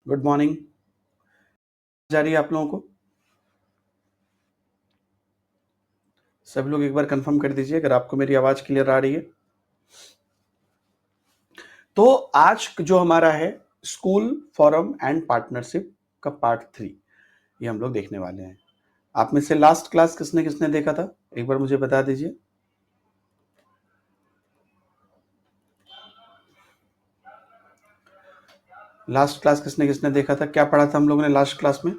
Good morning. जा रही है आप लोगों को? सब लोग एक बार कंफर्म कर दीजिए अगर आपको मेरी आवाज क्लियर आ रही है। तो आज जो हमारा है स्कूल फोरम एंड पार्टनरशिप का पार्ट 3 ये हम लोग देखने वाले हैं। आप में से लास्ट क्लास किसने किसने देखा था एक बार मुझे बता दीजिए। लास्ट क्लास किसने किसने देखा था? क्या पढ़ा था हम लोगों ने लास्ट क्लास में?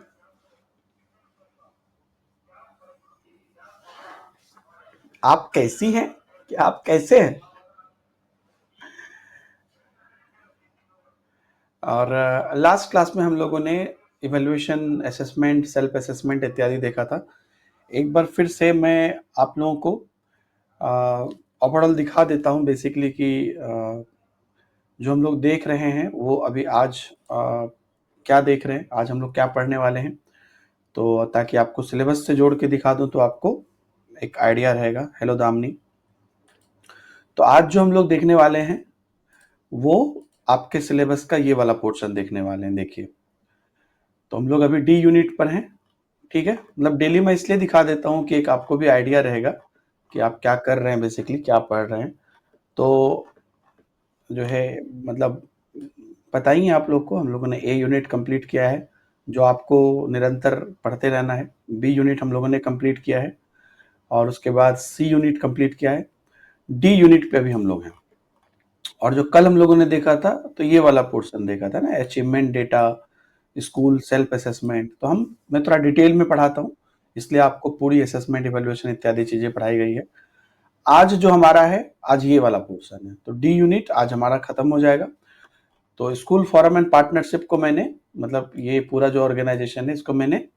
आप कैसी हैं? कि आप कैसे हैं? और लास्ट क्लास में हम लोगों ने इवैल्यूएशन, असेसमेंट, सेल्फ असेसमेंट इत्यादि देखा था। एक बार फिर से मैं आप लोगों को ओवरऑल दिखा देता हूँ बेसिकली कि जो हम लोग देख रहे हैं वो अभी आज क्या देख रहे हैं, आज हम लोग क्या पढ़ने वाले हैं। तो ताकि आपको सिलेबस से जोड़ के दिखा दूं तो आपको एक आइडिया रहेगा। हेलो दामनी। तो आज जो हम लोग देखने वाले हैं वो आपके सिलेबस का ये वाला पोर्शन देखने वाले हैं। देखिए, तो हम लोग अभी डी यूनिट पर हैं। ठीक है, मतलब डेली मैं इसलिए दिखा देता हूँ कि एक आपको भी आइडिया रहेगा कि आप क्या कर रहे हैं, बेसिकली क्या पढ़ रहे हैं। तो जो है मतलब पता ही है आप लोग को, हम लोगों ने ए यूनिट कंप्लीट किया है जो आपको निरंतर पढ़ते रहना है। बी यूनिट हम लोगों ने कंप्लीट किया है और उसके बाद सी यूनिट कंप्लीट किया है। डी यूनिट पे भी हम लोग हैं। और जो कल हम लोगों ने देखा था तो ये वाला पोर्शन देखा था ना, achievement data, school self assessment. तो मैं थोड़ा डिटेल में पढ़ाता हूँ, इसलिए आपको पूरी असेसमेंट, इवैल्यूएशन इत्यादि चीजें पढ़ाई गई है। आज जो हमारा है, आज ये वाला पोर्शन है। तो डी यूनिट आज हमारा खत्म हो जाएगा। तो स्कूल फोरम एंड पार्टनरशिप को मैंने, मतलब ये पूरा जो ऑर्गेनाइजेशन है इसको मैंने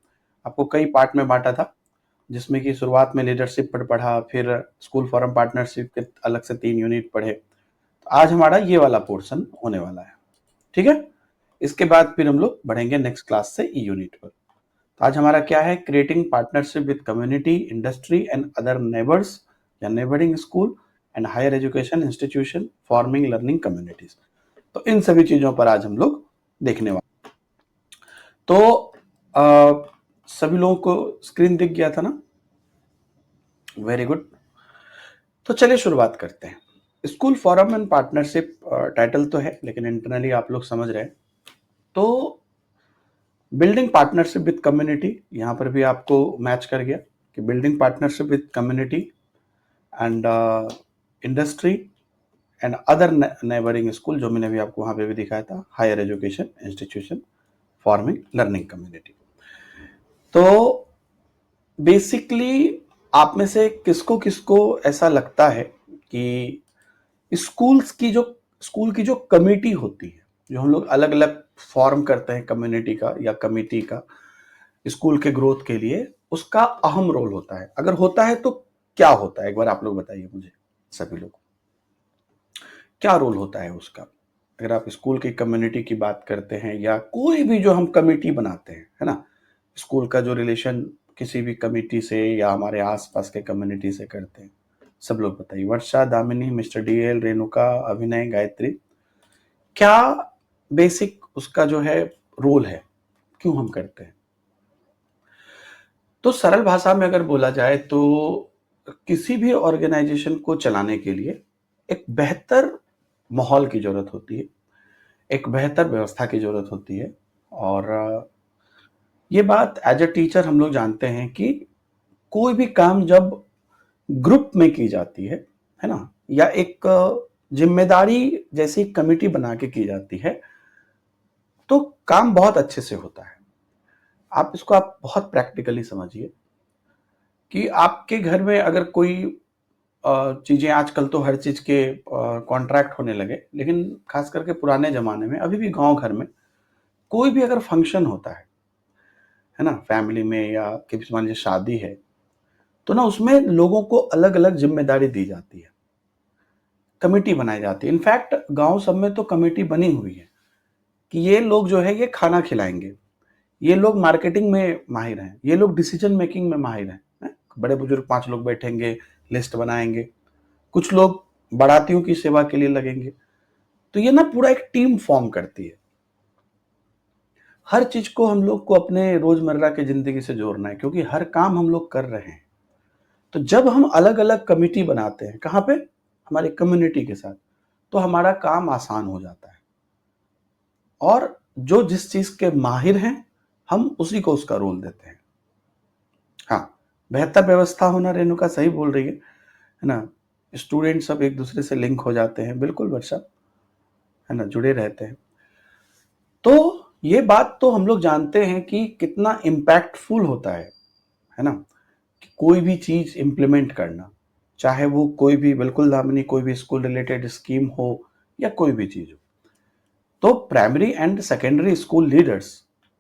आपको कई पार्ट में बांटा था, जिसमें कि शुरुआत में लीडरशिप पर पढ़ा, फिर स्कूल फोरम पार्टनरशिप के अलग से 3 यूनिट पढ़े। तो आज हमारा ये वाला पोर्शन होने वाला है। ठीक है, इसके बाद फिर हम लोग बढ़ेंगे नेक्स्ट क्लास से ई यूनिट पर। तो आज हमारा क्या है, creating partnership with community, industry and other neighbours या neighbouring school and higher education institution forming learning communities. तो इन सभी चीजों पर आज हम लोग देखने वाले। तो सभी लोगों को स्क्रीन दिख गया था ना? Very good. तो चलिए शुरुआत करते हैं। School forum and partnership title तो है, लेकिन इंटरनली आप लोग समझ रहे हैं। तो बिल्डिंग पार्टनरशिप विद कम्युनिटी, यहां पर भी आपको मैच कर गया कि building partnership with community and industry and other neighbouring school, जो मैंने भी आपको वहां पे भी दिखाया था, higher education institution forming learning community. तो बेसिकली आप में से किसको किसको ऐसा लगता है कि स्कूल की जो कमेटी होती है, जो हम लोग अलग अलग फॉर्म करते हैं कम्युनिटी का या कमेटी का स्कूल के ग्रोथ के लिए, उसका अहम रोल होता है? अगर होता है तो क्या होता है, एक बार आप लोग बताइए मुझे सभी लोग, क्या रोल होता है उसका? अगर आप स्कूल की कम्युनिटी की बात करते हैं या कोई भी जो हम कमेटी बनाते हैं, है ना, स्कूल का जो रिलेशन किसी भी कमेटी से या हमारे आसपास के कम्युनिटी से करते हैं, सब लोग बताइए। वर्षा, दामिनी, मिस्टर डीएल, रेणुका, अभिनय, गायत्री, क्या बेसिक उसका जो है रोल है, क्यों हम करते हैं? तो सरल भाषा में अगर बोला जाए तो किसी भी ऑर्गेनाइजेशन को चलाने के लिए एक बेहतर माहौल की जरूरत होती है, एक बेहतर व्यवस्था की जरूरत होती है। और ये बात एज अ टीचर हम लोग जानते हैं कि कोई भी काम जब ग्रुप में की जाती है ना, या एक जिम्मेदारी जैसी कमिटी बना के की जाती है, तो काम बहुत अच्छे से होता है। आप बहुत प्रैक्टिकली समझिए कि आपके घर में अगर कोई चीजें, आजकल तो हर चीज के कॉन्ट्रैक्ट होने लगे, लेकिन खास करके पुराने जमाने में अभी भी गांव घर में कोई भी अगर फंक्शन होता है ना, फैमिली में या किसी मान लीजिए शादी है, तो ना उसमें लोगों को अलग अलग जिम्मेदारी दी जाती है, कमेटी बनाई जाती है। इनफैक्ट गांव सब में तो कमेटी बनी हुई है कि ये लोग जो है ये खाना खिलाएंगे, ये लोग मार्केटिंग में माहिर हैं, ये लोग डिसीजन मेकिंग में माहिर हैं। बड़े बुजुर्ग 5 लोग बैठेंगे, लिस्ट बनाएंगे, कुछ लोग बारातियों की सेवा के लिए लगेंगे। तो ये ना पूरा एक टीम फॉर्म करती है। हर चीज को हम लोग को अपने रोजमर्रा की जिंदगी से जोड़ना है, क्योंकि हर काम हम लोग कर रहे हैं। तो जब हम अलग अलग कमिटी बनाते हैं, कहाँ पे, हमारी कम्युनिटी के साथ, तो हमारा काम आसान हो जाता है। और जो जिस चीज के माहिर हैं, हम उसी को उसका रोल देते हैं। हाँ, बेहतर व्यवस्था होना, रेणुका सही बोल रही है ना। स्टूडेंट सब एक दूसरे से लिंक हो जाते हैं, बिल्कुल वर्षा, है ना, जुड़े रहते हैं। तो ये बात तो हम लोग जानते हैं कि कितना इम्पैक्टफुल होता है ना, कि कोई भी चीज इम्प्लीमेंट करना, चाहे वो कोई भी, बिल्कुल दामिनी, कोई भी स्कूल रिलेटेड स्कीम हो या कोई भी चीज हो। तो primary and secondary school leaders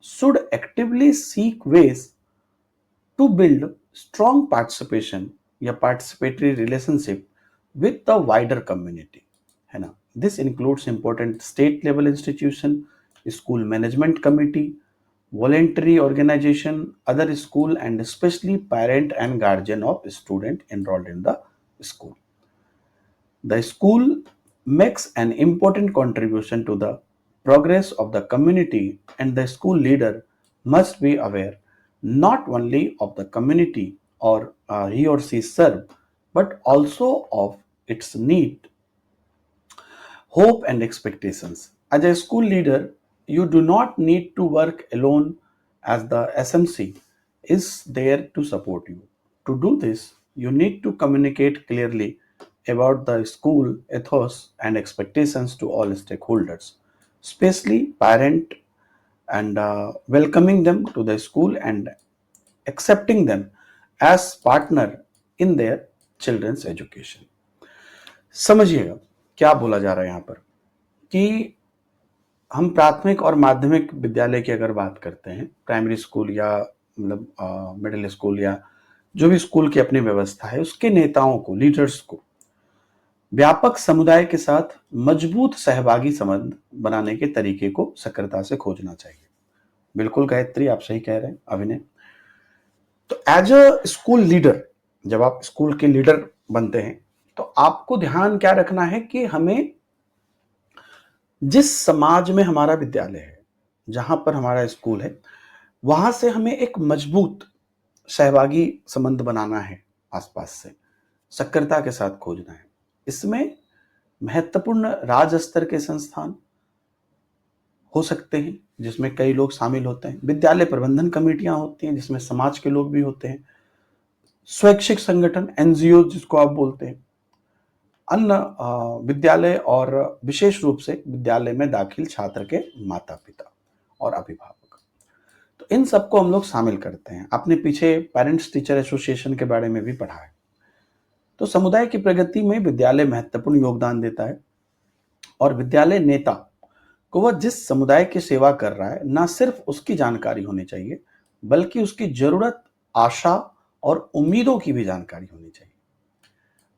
should actively seek ways to build strong participation या participatory relationship with the wider community, है ना। This includes important state level institution, school management committee, voluntary organization, other school, and especially parent and guardian of student enrolled in the school. The school makes an important contribution to the progress of the community, and the school leader must be aware not only of the community or he or she serve, but also of its need, hope, and expectations. As a school leader, you do not need to work alone, as the SMC is there to support you. To do this, you need to communicate clearly about the school ethos and expectations to all stakeholders, especially parent, and welcoming them to the school and accepting them as partner in their children's education. समझिएगा क्या बोला जा रहा है यहाँ पर, कि हम प्राथमिक और माध्यमिक विद्यालय की अगर बात करते हैं, प्राइमरी स्कूल या मतलब मिडिल स्कूल या जो भी स्कूल की अपनी व्यवस्था है, उसके नेताओं को, लीडर्स को व्यापक समुदाय के साथ मजबूत सहभागी संबंध बनाने के तरीके को सक्रियता से खोजना चाहिए। बिल्कुल गायत्री, आप सही कह रहे हैं, अभिनय। तो एज अ स्कूल लीडर, जब आप स्कूल के लीडर बनते हैं, तो आपको ध्यान क्या रखना है कि हमें जिस समाज में हमारा विद्यालय है, जहां पर हमारा स्कूल है, वहां से हमें एक मजबूत सहभागी संबंध बनाना है, आसपास से सक्रियता के साथ खोजना है। इसमें महत्वपूर्ण राज्य स्तर के संस्थान हो सकते हैं, जिसमें कई लोग शामिल होते हैं। विद्यालय प्रबंधन कमेटियां होती हैं, जिसमें समाज के लोग भी होते हैं। स्वैच्छिक संगठन, एनजीओ जिसको आप बोलते हैं। अन्य विद्यालय, और विशेष रूप से विद्यालय में दाखिल छात्र के माता पिता और अभिभावक, तो इन सबको हम लोग शामिल करते हैं। आपने पीछे पेरेंट्स टीचर एसोसिएशन के बारे में भी पढ़ा है। तो समुदाय की प्रगति में विद्यालय महत्वपूर्ण योगदान देता है, और विद्यालय नेता को वह जिस समुदाय की सेवा कर रहा है, ना सिर्फ उसकी जानकारी होनी चाहिए, बल्कि उसकी जरूरत, आशा और उम्मीदों की भी जानकारी होनी चाहिए।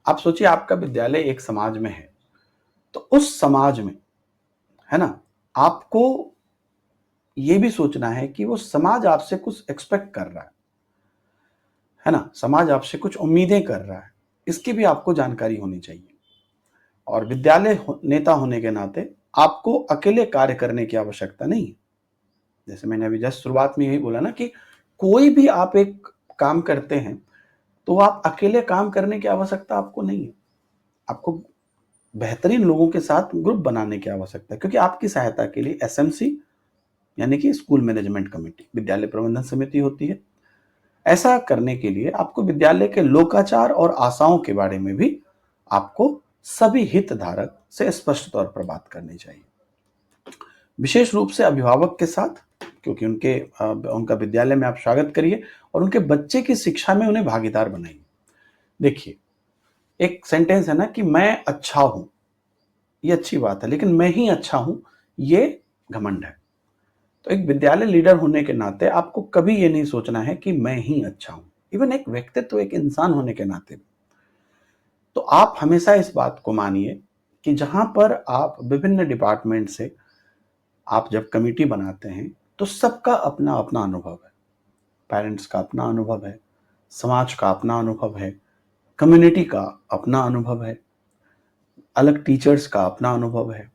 आप सोचिए, आपका विद्यालय एक समाज में है, तो उस समाज में, है ना, आपको ये भी सोचना है कि वो समाज आपसे कुछ एक्सपेक्ट कर रहा है ना, समाज आपसे कुछ उम्मीदें कर रहा है, इसकी भी आपको जानकारी होनी चाहिए। और विद्यालय नेता होने के नाते आपको अकेले कार्य करने की आवश्यकता नहीं है। जैसे मैंने अभी जस्ट शुरुआत में यही बोला ना, कि कोई भी आप एक काम करते हैं, तो आप अकेले काम करने की आवश्यकता आपको नहीं है। आपको बेहतरीन लोगों के साथ ग्रुप बनाने की आवश्यकता है, क्योंकि आपकी सहायता के लिए एसएमसी यानी कि स्कूल मैनेजमेंट कमेटी, विद्यालय प्रबंधन समिति होती है। ऐसा करने के लिए आपको विद्यालय के लोकाचार और आशाओं के बारे में भी आपको सभी हितधारक से स्पष्ट तौर पर बात करनी चाहिए, विशेष रूप से अभिभावक के साथ, क्योंकि उनका विद्यालय में आप स्वागत करिए और उनके बच्चे की शिक्षा में उन्हें भागीदार बनाइए। देखिए, एक सेंटेंस है ना कि मैं अच्छा हूं, ये अच्छी बात है, लेकिन मैं ही अच्छा हूं, ये घमंड है। तो एक विद्यालय लीडर होने के नाते आपको कभी ये नहीं सोचना है कि मैं ही अच्छा हूं, इवन एक व्यक्तित्व, एक इंसान होने के नाते। तो आप हमेशा इस बात को मानिए कि जहां पर आप विभिन्न डिपार्टमेंट से आप जब कमेटी बनाते हैं, तो सबका अपना अपना अनुभव है। पेरेंट्स का अपना अनुभव है, समाज का अपना अनुभव है, कम्युनिटी का अपना अनुभव है, अलग टीचर्स का अपना अनुभव है।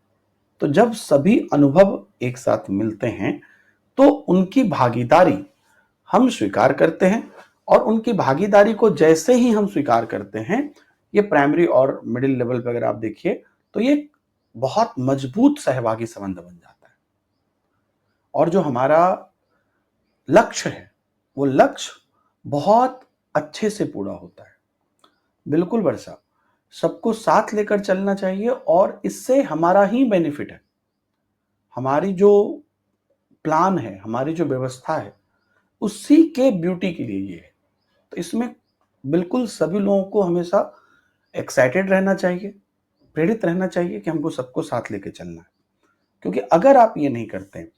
तो जब सभी अनुभव एक साथ मिलते हैं, तो उनकी भागीदारी हम स्वीकार करते हैं, और उनकी भागीदारी को जैसे ही हम स्वीकार करते हैं, ये प्राइमरी और मिडिल लेवल पे अगर आप देखिए तो ये बहुत मजबूत सहभागी संबंध बन जाता है। और जो हमारा लक्ष्य है वो लक्ष्य बहुत अच्छे से पूरा होता है। बिल्कुल वर्षा, सबको साथ लेकर चलना चाहिए और इससे हमारा ही बेनिफिट है। हमारी जो प्लान है, हमारी जो व्यवस्था है, उसी के ब्यूटी के लिए ये है। तो इसमें बिल्कुल सभी लोगों को हमेशा एक्साइटेड रहना चाहिए, प्रेरित रहना चाहिए कि हमको सबको साथ लेके चलना है। क्योंकि अगर आप ये नहीं करते हैं,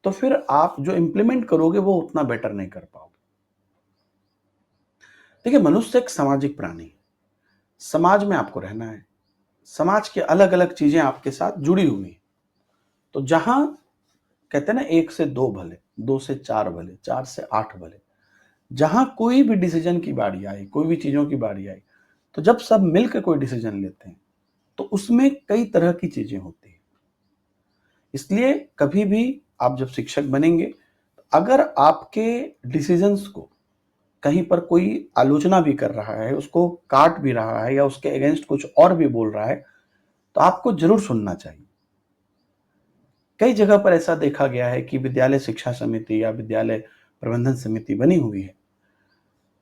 तो फिर आप जो इम्प्लीमेंट करोगे वो उतना बेटर नहीं कर पाओगे। देखिए, मनुष्य एक सामाजिक प्राणी है। समाज में आपको रहना है। समाज की अलग-अलग चीजें आपके साथ जुड़ी हुई हैं। तो जहां कहते हैं ना 1 से 2 भले, 2 से 4 भले, 4 से 8 भले, जहां कोई भी डिसीजन की बारी आई, कोई भी चीजों की बारी आई, तो जब सब मिलकर कोई डिसीजन लेते हैं, तो उसमें कई तरह की चीजें होती हैं। इसलिए कभी भी आप जब शिक्षक बनेंगे, अगर आपके डिसीजंस को कहीं पर कोई आलोचना भी कर रहा है, उसको काट भी रहा है या उसके अगेंस्ट कुछ और भी बोल रहा है, तो आपको जरूर सुनना चाहिए। कई जगह पर ऐसा देखा गया है कि विद्यालय शिक्षा समिति या विद्यालय प्रबंधन समिति बनी हुई है,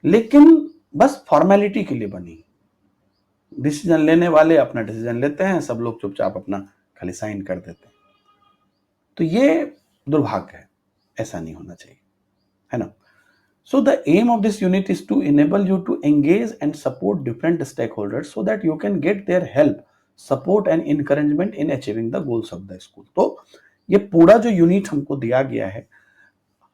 लेकिन बस फॉर्मेलिटी के लिए बनी। डिसीजन लेने वाले अपना डिसीजन लेते हैं, सब लोग चुपचाप अपना खाली साइन कर देते हैं। तो ये दुर्भाग्य है, ऐसा नहीं होना चाहिए, है ना। So the aim of this unit is to enable you to engage and support different stakeholders so that you can get their help, support and encouragement in achieving the goals of the school. तो ये पूरा जो unit हमको दिया गया है,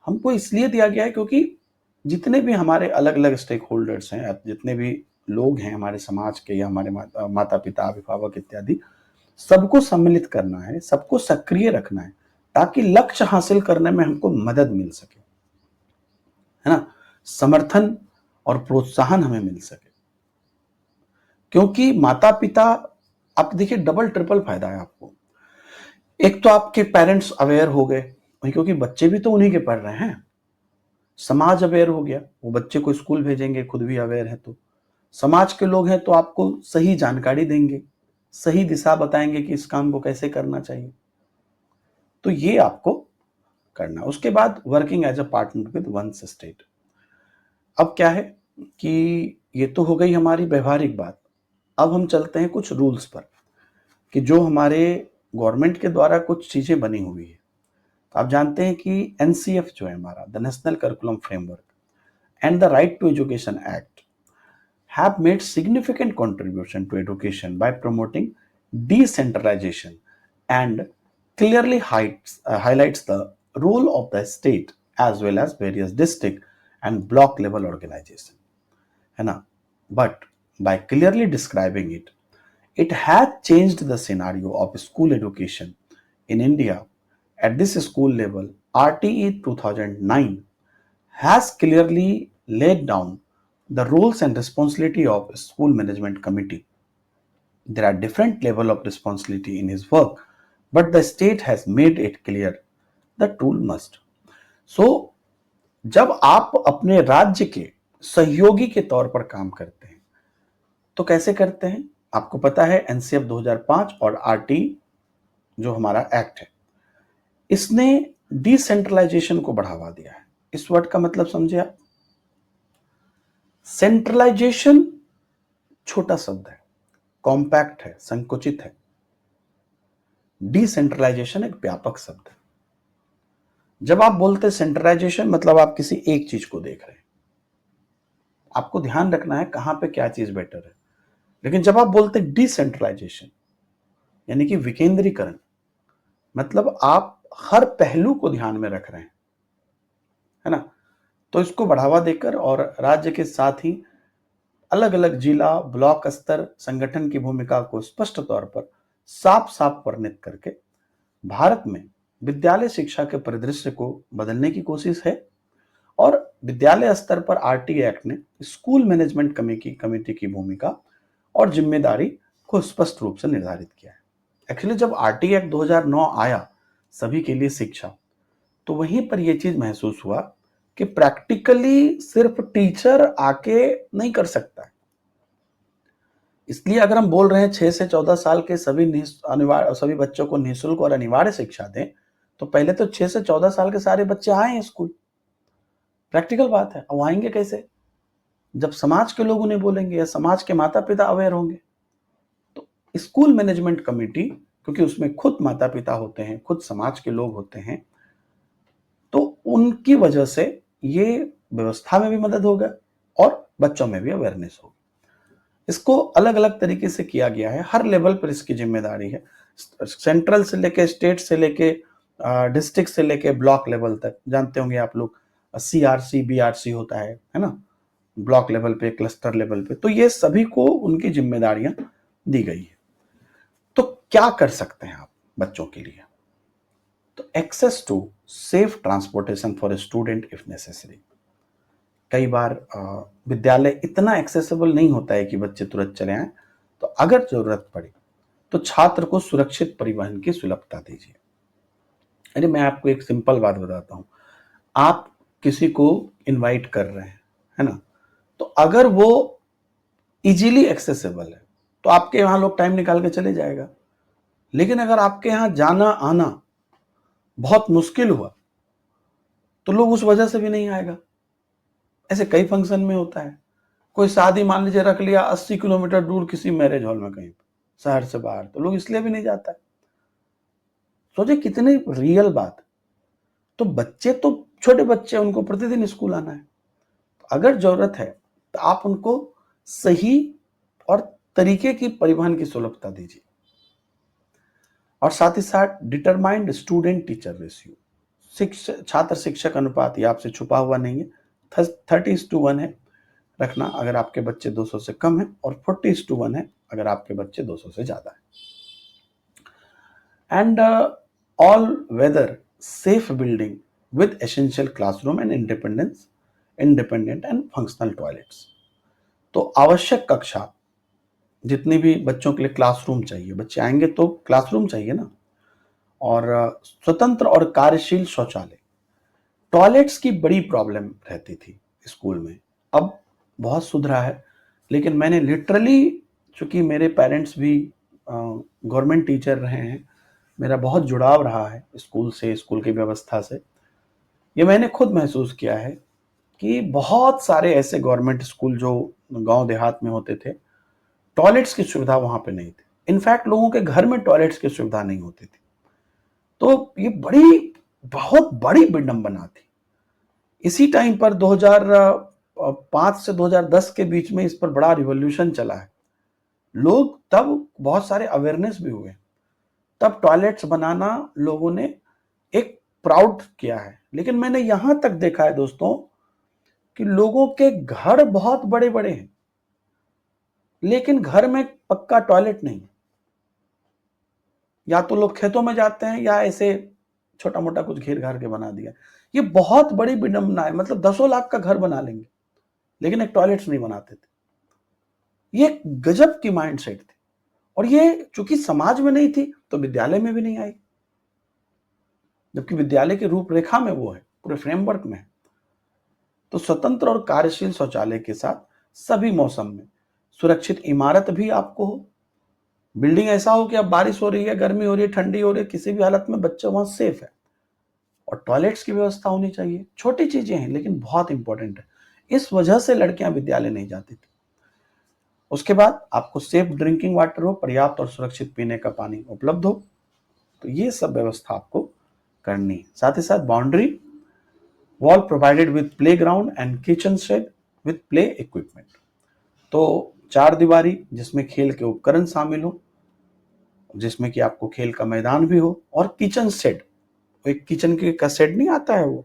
हमको इसलिए दिया गया है क्योंकि जितने भी हमारे अलग अलग स्टेक होल्डर्स हैं, जितने भी लोग हैं हमारे समाज के या हमारे माता पिता अभिभावक इत्यादि, सबको सम्मिलित करना है, सबको सक्रिय रखना है, ताकि लक्ष्य हासिल करने में हमको मदद मिल सके, है ना, समर्थन और प्रोत्साहन हमें मिल सके। क्योंकि माता पिता, आप देखिए डबल ट्रिपल फायदा है आपको। एक तो आपके पेरेंट्स अवेयर हो गए, क्योंकि बच्चे भी तो उन्हीं के पढ़ रहे हैं। समाज अवेयर हो गया, वो बच्चे को स्कूल भेजेंगे, खुद भी अवेयर है, तो समाज के लोग हैं तो आपको सही जानकारी देंगे, सही दिशा बताएंगे कि इस काम को कैसे करना चाहिए। तो ये आपको करना। उसके बाद working as a partner with once state. अब क्या है कि ये तो हो गई हमारी व्यवहारिक बात। अब हम चलते हैं कुछ रूल्स पर, कि जो हमारे गवर्नमेंट के द्वारा कुछ चीजें बनी हुई है। तो आप जानते हैं कि एनसीएफ जो है हमारा, the national curriculum framework and the right to education act have made significant contribution to education by promoting decentralization and clearly highlights the role of the state as well as various district and block level organization, है ना. But by clearly describing it, it has changed the scenario of school education in India. At this school level, RTE 2009 has clearly laid down the roles and responsibility of a school management committee. There are different level of responsibility in his work, but the state has made it clear the tool must. So, जब आप अपने राज्य के सहयोगी के तौर पर काम करते हैं, तो कैसे करते हैं? आपको पता है एनसीएफ 2005 और आरटी जो हमारा एक्ट है, इसने डिसेंट्रलाइजेशन को बढ़ावा दिया है। इस वर्ड का मतलब समझे आप? सेंट्रलाइजेशन छोटा शब्द है, कॉम्पैक्ट है, संकुचित है। डिसेंट्रलाइजेशन एक व्यापक शब्द है। जब आप बोलते हैं सेंट्रलाइजेशन, मतलब आप किसी एक चीज को देख रहे हैं, आपको ध्यान रखना है कहां पे क्या चीज बेटर है। लेकिन जब आप बोलते हैं डिसेंट्रलाइजेशन, यानी कि विकेंद्रीकरण, मतलब आप हर पहलू को ध्यान में रख रहे हैं, है ना। तो इसको बढ़ावा देकर और राज्य के साथ ही अलग अलग जिला ब्लॉक स्तर संगठन की भूमिका को स्पष्ट तौर पर साफ साफ वर्णित करके भारत में विद्यालय शिक्षा के परिदृश्य को बदलने की कोशिश है। और विद्यालय स्तर पर आरटी एक्ट ने स्कूल मैनेजमेंट कमेटी की भूमिका और जिम्मेदारी को स्पष्ट रूप से निर्धारित किया है। एक्चुअली जब आरटी एक्ट 2009 आया सभी के लिए शिक्षा, तो वहीं पर ये चीज महसूस हुआ कि प्रैक्टिकली सिर्फ टीचर आके नहीं कर सकता है। इसलिए अगर हम बोल रहे हैं 6 से 14 साल के सभी बच्चों को निःशुल्क और अनिवार्य शिक्षा दें, तो पहले तो 6 से 14 साल के सारे बच्चे आए स्कूल। प्रैक्टिकल बात है। अब आएंगे कैसे? जब समाज के लोग उन्हें बोलेंगे या समाज के माता पिता अवेयर होंगे। तो स्कूल मैनेजमेंट कमेटी, क्योंकि उसमें खुद माता पिता होते हैं, खुद समाज के लोग होते हैं, तो उनकी वजह से ये व्यवस्था में भी मदद होगा और बच्चों में भी अवेयरनेस होगी। इसको अलग अलग तरीके से किया गया है, हर लेवल पर इसकी जिम्मेदारी है, सेंट्रल से लेके, स्टेट से लेके, डिस्ट्रिक्ट से लेके ब्लॉक लेवल तक। जानते होंगे आप लोग, CRC BRC होता है ना, ब्लॉक लेवल पे, क्लस्टर लेवल पे। तो ये सभी को उनकी जिम्मेदारियां दी गई है। तो क्या कर सकते हैं आप बच्चों के लिए? तो access to safe transportation for student if necessary. कई बार विद्यालय इतना एक्सेसिबल नहीं होता है कि बच्चे तुरंत चले आए, तो अगर जरूरत पड़े तो छात्र को सुरक्षित परिवहन की सुलभता दीजिए। अरे मैं आपको एक सिंपल बात बताता हूं, आप किसी को इनवाइट कर रहे हैं, है ना, तो अगर वो इजीली एक्सेसिबल है तो आपके यहां लोग टाइम निकाल के चले जाएगा। लेकिन अगर आपके यहां जाना आना बहुत मुश्किल हुआ तो लोग उस वजह से भी नहीं आएगा। ऐसे कई फंक्शन में होता है। कोई शादी मान लीजिए रख लिया 80 किलोमीटर दूर किसी मैरिज हॉल में कहीं पे, शहर से बाहर, तो लोग इसलिए भी नहीं जाता है। सोचिए कितनी रियल बात। तो बच्चे तो छोटे बच्चे, उनको प्रतिदिन स्कूल आना है। अगर जरूरत है तो आप उनको सही और तरीके की परिवहन की सुलभता दीजिए। और साथ ही साथ डिटरमाइंड स्टूडेंट टीचर रेशियो, छात्र शिक्षक अनुपात, ये आपसे छुपा हुआ नहीं है, 30:1 है रखना अगर आपके बच्चे 200 से कम है, और 40:1 है अगर आपके बच्चे 200 से ज्यादा है। And all weather safe building with essential classroom and independent and functional toilets. तो आवश्यक कक्षा, जितनी भी बच्चों के लिए क्लासरूम चाहिए, बच्चे आएंगे तो क्लासरूम चाहिए ना, और स्वतंत्र और कार्यशील शौचालय। टॉयलेट्स की बड़ी प्रॉब्लम रहती थी स्कूल में, अब बहुत सुधरा है। लेकिन मैंने लिटरली, चूंकि मेरे पेरेंट्स भी गवर्नमेंट टीचर रहे हैं, मेरा बहुत जुड़ाव रहा है स्कूल से, स्कूल की व्यवस्था से, ये मैंने खुद महसूस किया है कि बहुत सारे ऐसे गवर्नमेंट स्कूल जो गांव देहात में होते थे, टॉयलेट्स की सुविधा वहां पे नहीं थी। इनफैक्ट लोगों के घर में टॉयलेट्स की सुविधा नहीं होती थी। तो ये बहुत बड़ी विडंबना थी। इसी टाइम पर 2005 से 2010 के बीच में इस पर बड़ा रिवॉल्यूशन चला है। लोग तब बहुत सारे अवेयरनेस भी हुए, तब टॉयलेट्स बनाना लोगों ने एक प्राउड किया है। लेकिन मैंने यहां तक देखा है दोस्तों कि लोगों के घर बहुत बड़े बड़े हैं, लेकिन घर में पक्का टॉयलेट नहीं। या तो लोग खेतों में जाते हैं या ऐसे छोटा मोटा कुछ घेर घार के बना दिया। ये बहुत बड़ी विडंबना है। मतलब 10 लाख का घर बना लेंगे लेकिन एक टॉयलेट्स नहीं बनाते थे। ये गजब की माइंडसेट थी, और ये चूंकि समाज में नहीं थी तो विद्यालय में भी नहीं आई, जबकि विद्यालय की रूपरेखा में वो है, पूरे फ्रेमवर्क में है। तो स्वतंत्र और कार्यशील शौचालय के साथ सभी मौसम में सुरक्षित इमारत भी आपको हो। बिल्डिंग ऐसा हो कि अब बारिश हो रही है, गर्मी हो रही है, ठंडी हो रही है, किसी भी हालत में बच्चे वहां सेफ है। और टॉयलेट्स की व्यवस्था होनी चाहिए। छोटी चीजें हैं लेकिन बहुत इंपॉर्टेंट है। इस वजह से लड़कियां विद्यालय नहीं जाती थी। उसके बाद आपको सेफ ड्रिंकिंग वाटर हो, पर्याप्त और सुरक्षित पीने का पानी उपलब्ध हो। तो ये सब व्यवस्था आपको करनी है। साथ ही साथ boundary wall provided with play ground and kitchen shed with play equipment. तो 4 दीवारी जिसमें खेल के उपकरण शामिल हो, जिसमें कि आपको खेल का मैदान भी हो, और किचन शेड, एक किचन का सेट नहीं आता है वो,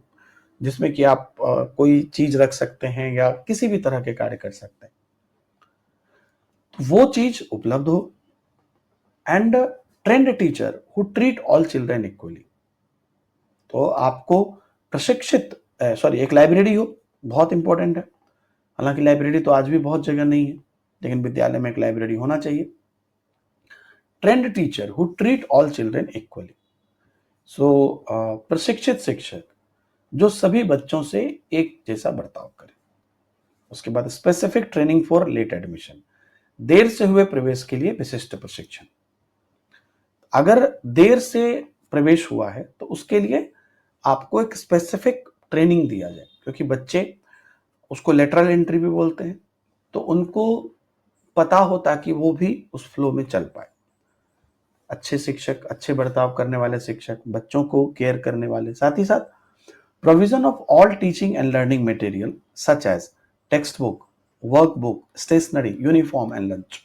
जिसमें कि आप कोई चीज रख सकते हैं या किसी भी तरह के कार्य कर सकते हैं, तो वो चीज उपलब्ध हो। And trend teacher who treat all children equally. तो आपको एक लाइब्रेरी हो, बहुत इंपॉर्टेंट है। हालांकि लाइब्रेरी तो आज भी बहुत जगह नहीं है, लेकिन विद्यालय में एक लाइब्रेरी होना चाहिए। Trained teacher who treat all children equally. So प्रशिक्षित शिक्षक जो सभी बच्चों से एक जैसा बर्ताव करे। उसके बाद specific training for late admission, देर से हुए प्रवेश के लिए विशिष्ट प्रशिक्षण। अगर देर से प्रवेश हुआ है तो उसके लिए आपको एक स्पेसिफिक ट्रेनिंग दिया जाए, क्योंकि बच्चे उसको लेटरल एंट्री भी बोलते हैं, तो उनको पता हो ताकि वो भी उस फ्लो में चल पाए। अच्छे शिक्षक, अच्छे बर्ताव करने वाले शिक्षक, बच्चों को केयर करने वाले, साथ ही साथ provision of all teaching and learning material such as text book, workbook, stationery, uniform and lunch.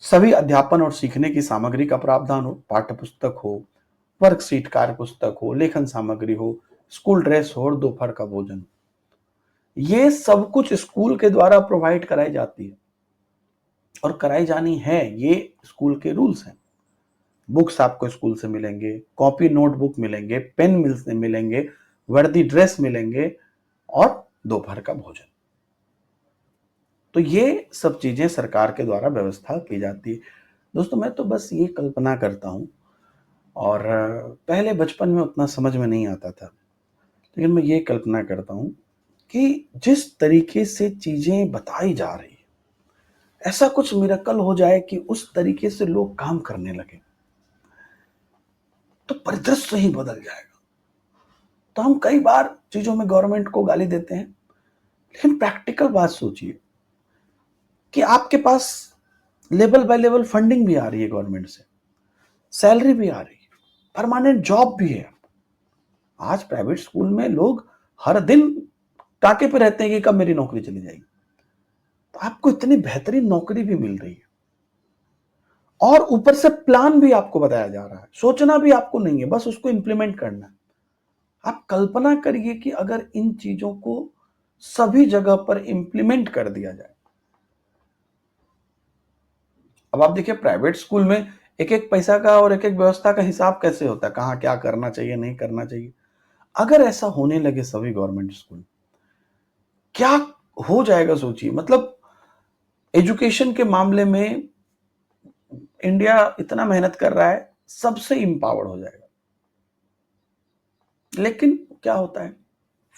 सभी अध्यापन और सीखने की सामग्री का प्रावधान हो, पाठ्य पुस्तक हो, वर्कशीट, कार्य पुस्तक हो, लेखन सामग्री हो, स्कूल ड्रेस हो और दोपहर का भोजन। ये सब कुछ स्कूल के द्वारा प्रोवाइड कराई जाती है और कराई जानी है, ये स्कूल के रूल्स हैं। बुक्स आपको स्कूल से मिलेंगे, कॉपी नोटबुक मिलेंगे, पेन मिलेंगे, वर्दी ड्रेस मिलेंगे और दोपहर का भोजन। तो ये सब चीजें सरकार के द्वारा व्यवस्था की जाती है। दोस्तों, मैं तो बस ये कल्पना करता हूँ, और पहले बचपन में उतना समझ में नहीं आता था, लेकिन मैं ये कल्पना करता हूँ कि जिस तरीके से चीजें बताई जा रही है, ऐसा कुछ मिरेकल हो जाए कि उस तरीके से लोग काम करने लगे, तो परिदृश्य ही बदल जाएगा। तो हम कई बार चीजों में गवर्नमेंट को गाली देते हैं, लेकिन प्रैक्टिकल बात सोचिए कि आपके पास लेवल बाय लेवल फंडिंग भी आ रही है गवर्नमेंट से, सैलरी भी आ रही है, परमानेंट जॉब भी है। आज प्राइवेट स्कूल में लोग हर दिन टाके पे रहते हैं कि कब मेरी नौकरी चली जाएगी। तो आपको इतनी बेहतरीन नौकरी भी मिल रही है, और ऊपर से प्लान भी आपको बताया जा रहा है। सोचना भी आपको नहीं है, बस उसको इंप्लीमेंट करना है। आप कल्पना करिए कि अगर इन चीजों को सभी जगह पर इंप्लीमेंट कर दिया जाए। अब आप देखिए, प्राइवेट स्कूल में एक एक पैसा का और एक एक व्यवस्था का हिसाब कैसे होता है, कहाँ क्या करना चाहिए, नहीं करना चाहिए। अगर ऐसा होने लगे सभी गवर्नमेंट स्कूल, क्या हो जाएगा सोचिए। मतलब एजुकेशन के मामले में इंडिया इतना मेहनत कर रहा है, सबसे इंपावर्ड हो जाएगा। लेकिन क्या होता है,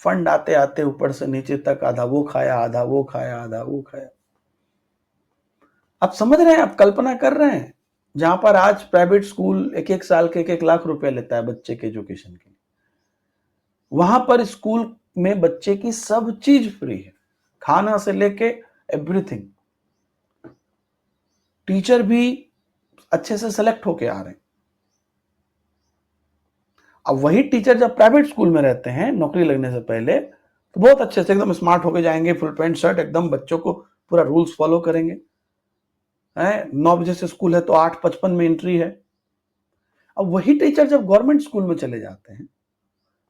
फंड आते आते ऊपर से नीचे तक आधा वो खाया, आधा वो खाया, आधा वो खाया। आप समझ रहे हैं, आप कल्पना कर रहे हैं, जहां पर आज प्राइवेट स्कूल एक एक साल के 1-1 लाख रुपए लेता है बच्चे के एजुकेशन के लिए, वहां पर स्कूल में बच्चे की सब चीज फ्री है, खाना से लेके एवरीथिंग। टीचर भी अच्छे से सेलेक्ट होके आ रहे हैं। अब वही टीचर जब प्राइवेट स्कूल में रहते हैं नौकरी लगने से पहले, तो बहुत अच्छे से एकदम स्मार्ट होके जाएंगे, फुल पैंट शर्ट, एकदम बच्चों को पूरा रूल्स फॉलो करेंगे। 9 बजे से स्कूल है तो 8:55 में एंट्री है। अब वही टीचर जब गवर्नमेंट स्कूल में चले जाते हैं,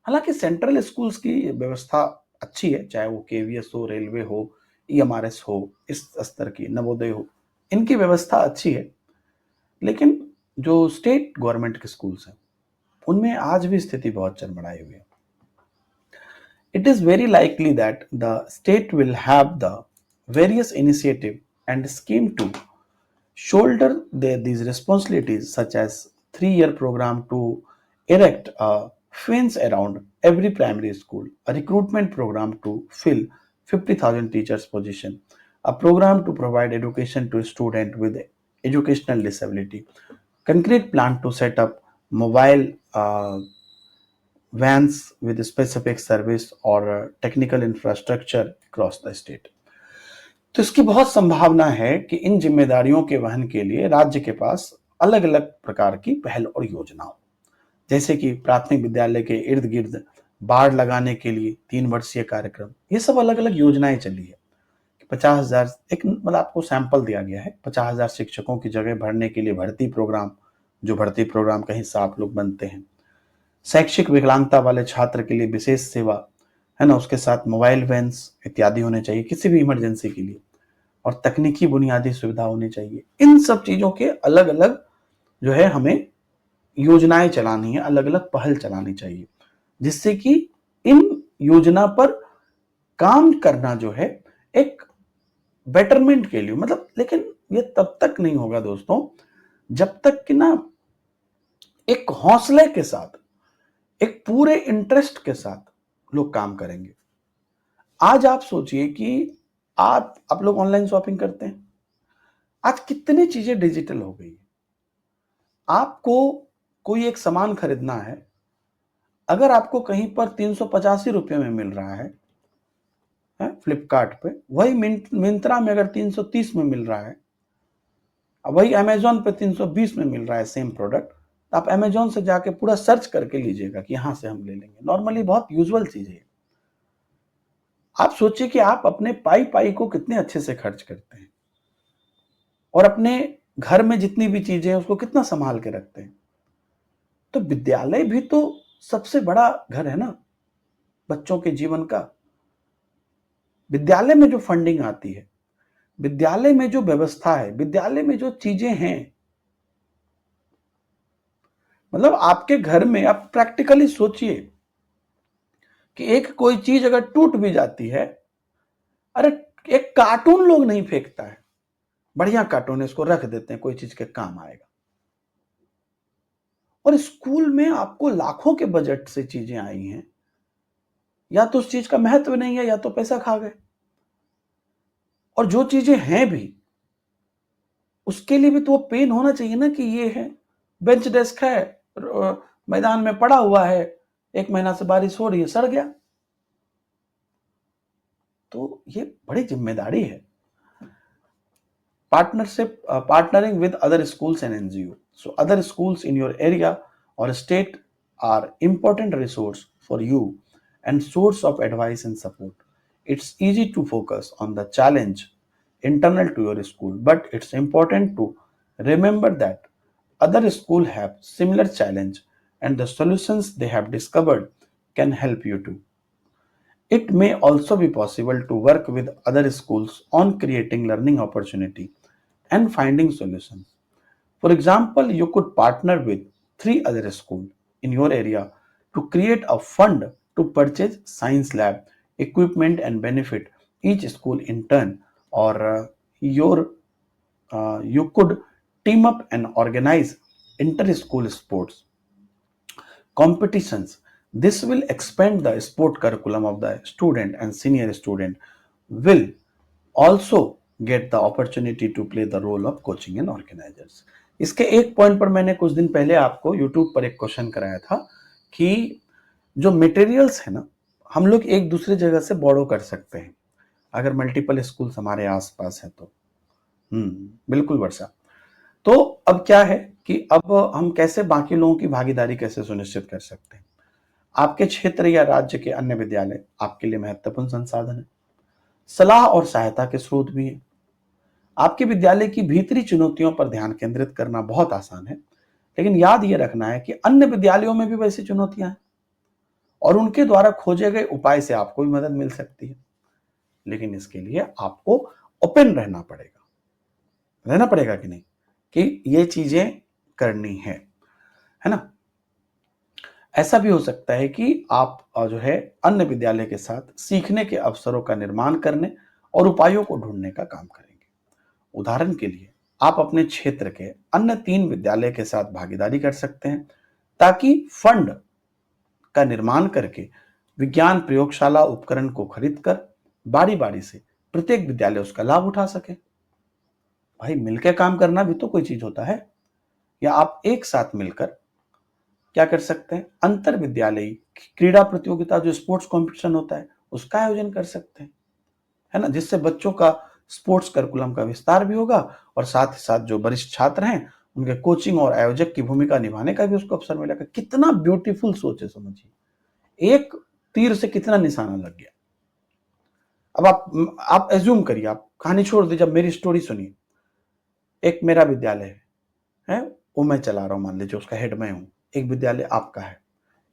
हालांकि सेंट्रल स्कूल्स की व्यवस्था अच्छी है, चाहे वो केवीएस हो, रेलवे हो, ईएमआरएस हो, इस स्तर की नवोदय हो, इनकी व्यवस्था अच्छी है। लेकिन जो स्टेट गवर्नमेंट के स्कूल्स हैं, उनमें आज भी स्थिति बहुत चरमराई हुई है। It is very likely that the state will have the various initiative and scheme to shoulder these responsibilities, such as 3-year program to erect a fence around every primary school, a recruitment program to fill 50,000 teachers position, a program to provide education to students with educational disability, concrete plan to set up mobile vans with specific service or technical infrastructure across the state। तो इसकी बहुत संभावना है कि इन जिम्मेदारियों के वहन के लिए राज्य के पास अलग अलग प्रकार की पहल और योजना हो, जैसे कि प्राथमिक विद्यालय के इर्द गिर्द बाड़ लगाने के लिए 3 वर्षीय कार्यक्रम। ये सब अलग अलग योजनाएं चली है। 50,000, एक मतलब आपको सैंपल दिया गया है, 50,000 शिक्षकों की जगह भरने के लिए भर्ती प्रोग्राम, जो भर्ती प्रोग्राम का हिस्सा आप लोग बनते हैं। शैक्षिक विकलांगता वाले छात्र के लिए विशेष सेवा, है ना, उसके साथ मोबाइल वैन्स इत्यादि होने चाहिए किसी भी इमरजेंसी के लिए, और तकनीकी बुनियादी सुविधा होनी चाहिए। इन सब चीजों के अलग अलग जो है हमें योजनाएं चलानी है, अलग अलग पहल चलानी चाहिए, जिससे कि इन योजना पर काम करना जो है एक बेटरमेंट के लिए, मतलब, लेकिन ये तब तक नहीं होगा दोस्तों जब तक कि ना एक हौसले के साथ, एक पूरे इंटरेस्ट के साथ लोग काम करेंगे। आज आप सोचिए कि आप लोग ऑनलाइन शॉपिंग करते हैं, आज कितनी चीजें डिजिटल हो गई। आपको कोई एक सामान खरीदना है, अगर आपको कहीं पर 385 रुपये में मिल रहा है फ्लिपकार्ट पे, वही मिंत्रा में अगर 330 में मिल रहा है, वही अमेजोन पे 320 में मिल रहा है सेम प्रोडक्ट, तो आप अमेजोन से जाके पूरा सर्च करके लीजिएगा कि यहां से हम ले लेंगे। नॉर्मली बहुत यूजुअल चीज है। आप सोचिए कि आप अपने पाई पाई को कितने अच्छे से खर्च करते हैं और अपने घर में जितनी भी चीजें हैं उसको कितना संभाल के रखते हैं। तो विद्यालय भी तो सबसे बड़ा घर है ना बच्चों के जीवन का। विद्यालय में जो फंडिंग आती है, विद्यालय में जो व्यवस्था है, विद्यालय में जो चीजें हैं, मतलब आपके घर में आप प्रैक्टिकली सोचिए कि एक कोई चीज अगर टूट भी जाती है, अरे एक कार्टून लोग नहीं फेंकता है, बढ़िया कार्टून है इसको रख देते हैं, कोई चीज के काम आएगा। और स्कूल में आपको लाखों के बजट से चीजें आई हैं, या तो उस चीज का महत्व नहीं है या तो पैसा खा गए। और जो चीजें हैं भी उसके लिए भी तो वो पेन होना चाहिए ना कि ये है, बेंच डेस्क है, मैदान में पड़ा हुआ है, 1 महीना से बारिश हो रही है, सड़ गया। तो ये बड़ी जिम्मेदारी है। Partnering with other schools and NGO. So other schools in your area or state are important resource for you and source of advice and support. It's easy to focus on the challenge internal to your school, but it's important to remember that other schools have similar challenge and the solutions they have discovered can help you too. It may also be possible to work with other schools on creating learning opportunity and finding solutions. For example, you could partner with 3 other schools in your area to create a fund to purchase science lab equipment and benefit each school in turn, or you could team up and organize inter-school sports competitions. This will expand the sport curriculum of the student, and senior student will also get the opportunity to play the role of coaching and organizers. इसके एक point पर मैंने कुछ दिन पहले आपको YouTube पर एक क्वेश्चन कराया था कि जो मटेरियल्स है ना, हम लोग एक दूसरे जगह से बोरो कर सकते हैं अगर मल्टीपल स्कूल्स हमारे आसपास है तो। बिल्कुल वर्षा। तो अब क्या है कि अब हम कैसे बाकी लोगों की भागीदारी कैसे सुनिश्चित कर सकते हैं। आपके क्षेत्र या राज्य के अन्य विद्यालय आपके लिए महत्वपूर्ण संसाधन है, सलाह और सहायता के स्रोत भी है। आपके विद्यालय की भीतरी चुनौतियों पर ध्यान केंद्रित करना बहुत आसान है, लेकिन याद ये रखना है कि अन्य विद्यालयों में भी वैसी चुनौतियां हैं और उनके द्वारा खोजे गए उपाय से आपको भी मदद मिल सकती है। लेकिन इसके लिए आपको ओपन रहना पड़ेगा कि नहीं, कि ये चीजें करनी है ना। ऐसा भी हो सकता है कि आप जो है अन्य विद्यालय के साथ सीखने के अवसरों का निर्माण करने और उपायों को ढूंढने का काम करेंगे। उदाहरण के लिए आप अपने क्षेत्र के अन्य 3 विद्यालय के साथ भागीदारी कर सकते हैं ताकि फंड का निर्माण करके विज्ञान प्रयोगशाला उपकरण को खरीदकर बारी बारी से प्रत्येक विद्यालय उसका लाभ उठा सके। भाई मिलकर काम करना भी तो कोई चीज होता है। या आप एक साथ मिलकर क्या कर सकते हैं, अंतर विद्यालयी क्रीड़ा प्रतियोगिता जो स्पोर्ट्स कंपटीशन होता है उसका आयोजन कर सकते हैं, है ना, जिससे बच्चों का स्पोर्ट्स करिकुलम का विस्तार भी होगा और साथ ही साथ जो वरिष्ठ छात्र हैं उनके कोचिंग और आयोजक की भूमिका निभाने का भी उसको अवसर मिलेगा। कितना ब्यूटीफुल सोच है, समझिए, एक तीर से कितना निशाना लग गया। अब आप एज्यूम करिए, आप कहानी छोड़ दीजिए, जब मेरी स्टोरी सुनिए। एक मेरा विद्यालय है वो मैं चला रहा हूं, मान लीजिए उसका हेड मैं हूं। एक विद्यालय आपका है,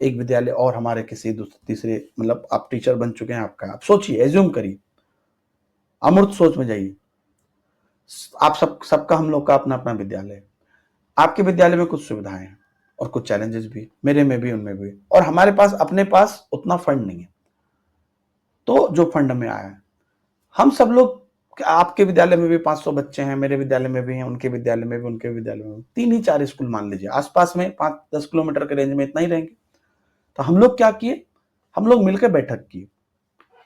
एक विद्यालय और हमारे किसी दूसरे तीसरे, मतलब आप टीचर बन चुके हैं आपका। आप सोचिए, एज्यूम करिए, अमूर्त सोच में जाइए। आप सबका हम लोग का अपना अपना विद्यालय है। आपके विद्यालय में कुछ सुविधाएं हैं और कुछ चैलेंजेस भी, मेरे में भी उनमें भी, और हमारे पास अपने पास उतना फंड नहीं है। तो जो फंड में आया है, हम सब लोग, आपके विद्यालय में भी 500 बच्चे हैं, मेरे विद्यालय में भी हैं, उनके विद्यालय में भी, उनके विद्यालय में भी 3 ही 4 स्कूल मान लीजिए आसपास में, 5-10 किलोमीटर के रेंज में इतना ही रहेंगे। तो हम लोग क्या किए, हम लोग मिलकर बैठक की,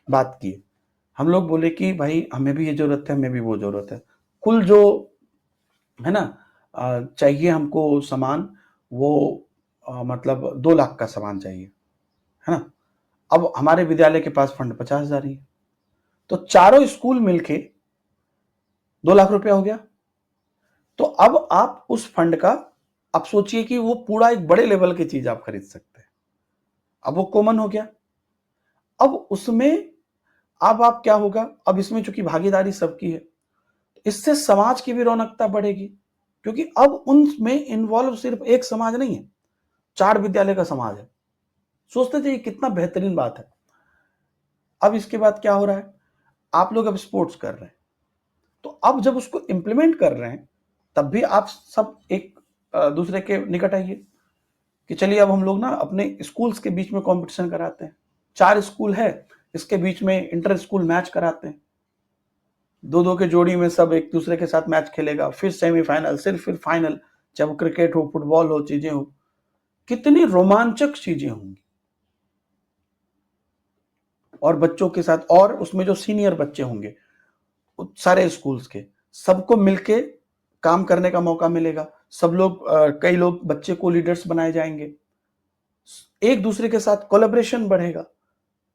बात की, हम लोग बोले कि भाई हमें भी ये जरूरत है, हमें भी वो जरूरत है, कुल जो है ना चाहिए हमको सामान, वो मतलब 2 लाख का सामान चाहिए, है ना। अब हमारे विद्यालय के पास फंड 50,000 ही है, तो चारों स्कूल मिलके 2 लाख रुपया हो गया। तो अब आप उस फंड का, आप सोचिए कि वो पूरा एक बड़े लेवल की चीज आप खरीद सकते हैं। अब वो कॉमन हो गया। अब उसमें अब आप क्या होगा, अब इसमें चूंकि भागीदारी सबकी है, इससे समाज की भी रौनकता बढ़ेगी, क्योंकि अब उनमें इन्वॉल्व सिर्फ एक समाज नहीं है, 4 विद्यालय का समाज है। सोचते थे ये कितना बेहतरीन बात है। अब इसके बाद क्या हो रहा है, आप लोग अब स्पोर्ट्स कर रहे हैं, तो अब जब उसको इंप्लीमेंट कर रहे हैं, तब भी आप सब एक दूसरे के निकट आइए कि चलिए अब हम लोग ना अपने स्कूल्स के बीच में कंपटीशन कराते हैं। 4 स्कूल है, इसके बीच में इंटर स्कूल मैच कराते हैं, 2-2 के जोड़ी में सब एक दूसरे के साथ मैच खेलेगा, फिर सेमीफाइनल, फिर फाइनल, चाहे वो क्रिकेट हो, फुटबॉल हो, चीजें हो, कितनी रोमांचक चीजें होंगी। और बच्चों के साथ, और उसमें जो सीनियर बच्चे होंगे सारे स्कूल्स के, सबको मिलके काम करने का मौका मिलेगा। सब लोग कई लोग बच्चे को लीडर्स बनाए जाएंगे, एक दूसरे के साथ कोलैबोरेशन बढ़ेगा,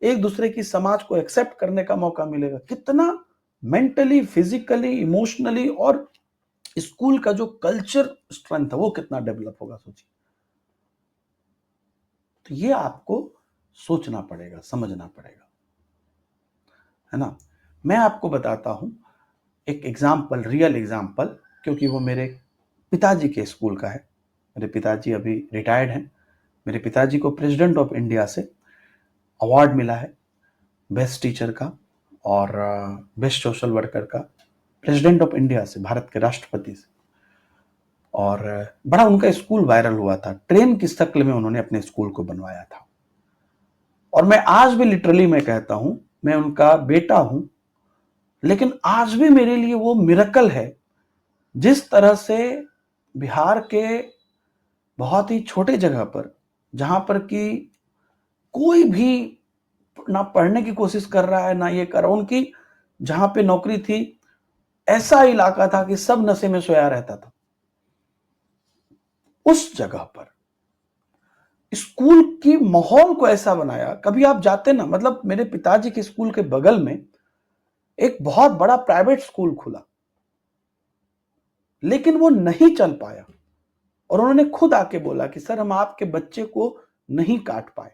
एक दूसरे की समाज को एक्सेप्ट करने का मौका मिलेगा। कितना मेंटली, फिजिकली, इमोशनली और स्कूल का जो कल्चर स्ट्रेंथ है वो कितना डेवलप होगा, सोचिए। तो ये आपको सोचना पड़ेगा, समझना पड़ेगा, है ना। मैं आपको बताता हूं एक एग्जाम्पल, रियल एग्जाम्पल, क्योंकि वो मेरे पिताजी के स्कूल का है। मेरे पिताजी अभी रिटायर्ड हैं। मेरे पिताजी को प्रेसिडेंट ऑफ इंडिया से अवार्ड मिला है, बेस्ट टीचर का और बेस्ट सोशल वर्कर का, प्रेसिडेंट ऑफ इंडिया से, भारत के राष्ट्रपति से। और बड़ा उनका स्कूल वायरल हुआ था, ट्रेन की शक्ल में उन्होंने अपने स्कूल को बनवाया था। और मैं आज भी लिटरली मैं कहता हूं, मैं उनका बेटा हूं, लेकिन आज भी मेरे लिए वो मिरेकल है। जिस तरह से बिहार के बहुत ही छोटे जगह पर, जहां पर कि कोई भी ना पढ़ने की कोशिश कर रहा है ना ये कर रहा, उनकी जहां पे नौकरी थी, ऐसा इलाका था कि सब नशे में सोया रहता था। उस जगह पर स्कूल की माहौल को ऐसा बनाया, कभी आप जाते ना, मतलब मेरे पिताजी के स्कूल के बगल में एक बहुत बड़ा प्राइवेट स्कूल खुला, लेकिन वो नहीं चल पाया। और उन्होंने खुद आके बोला कि सर हम आपके बच्चे को नहीं काट पाए।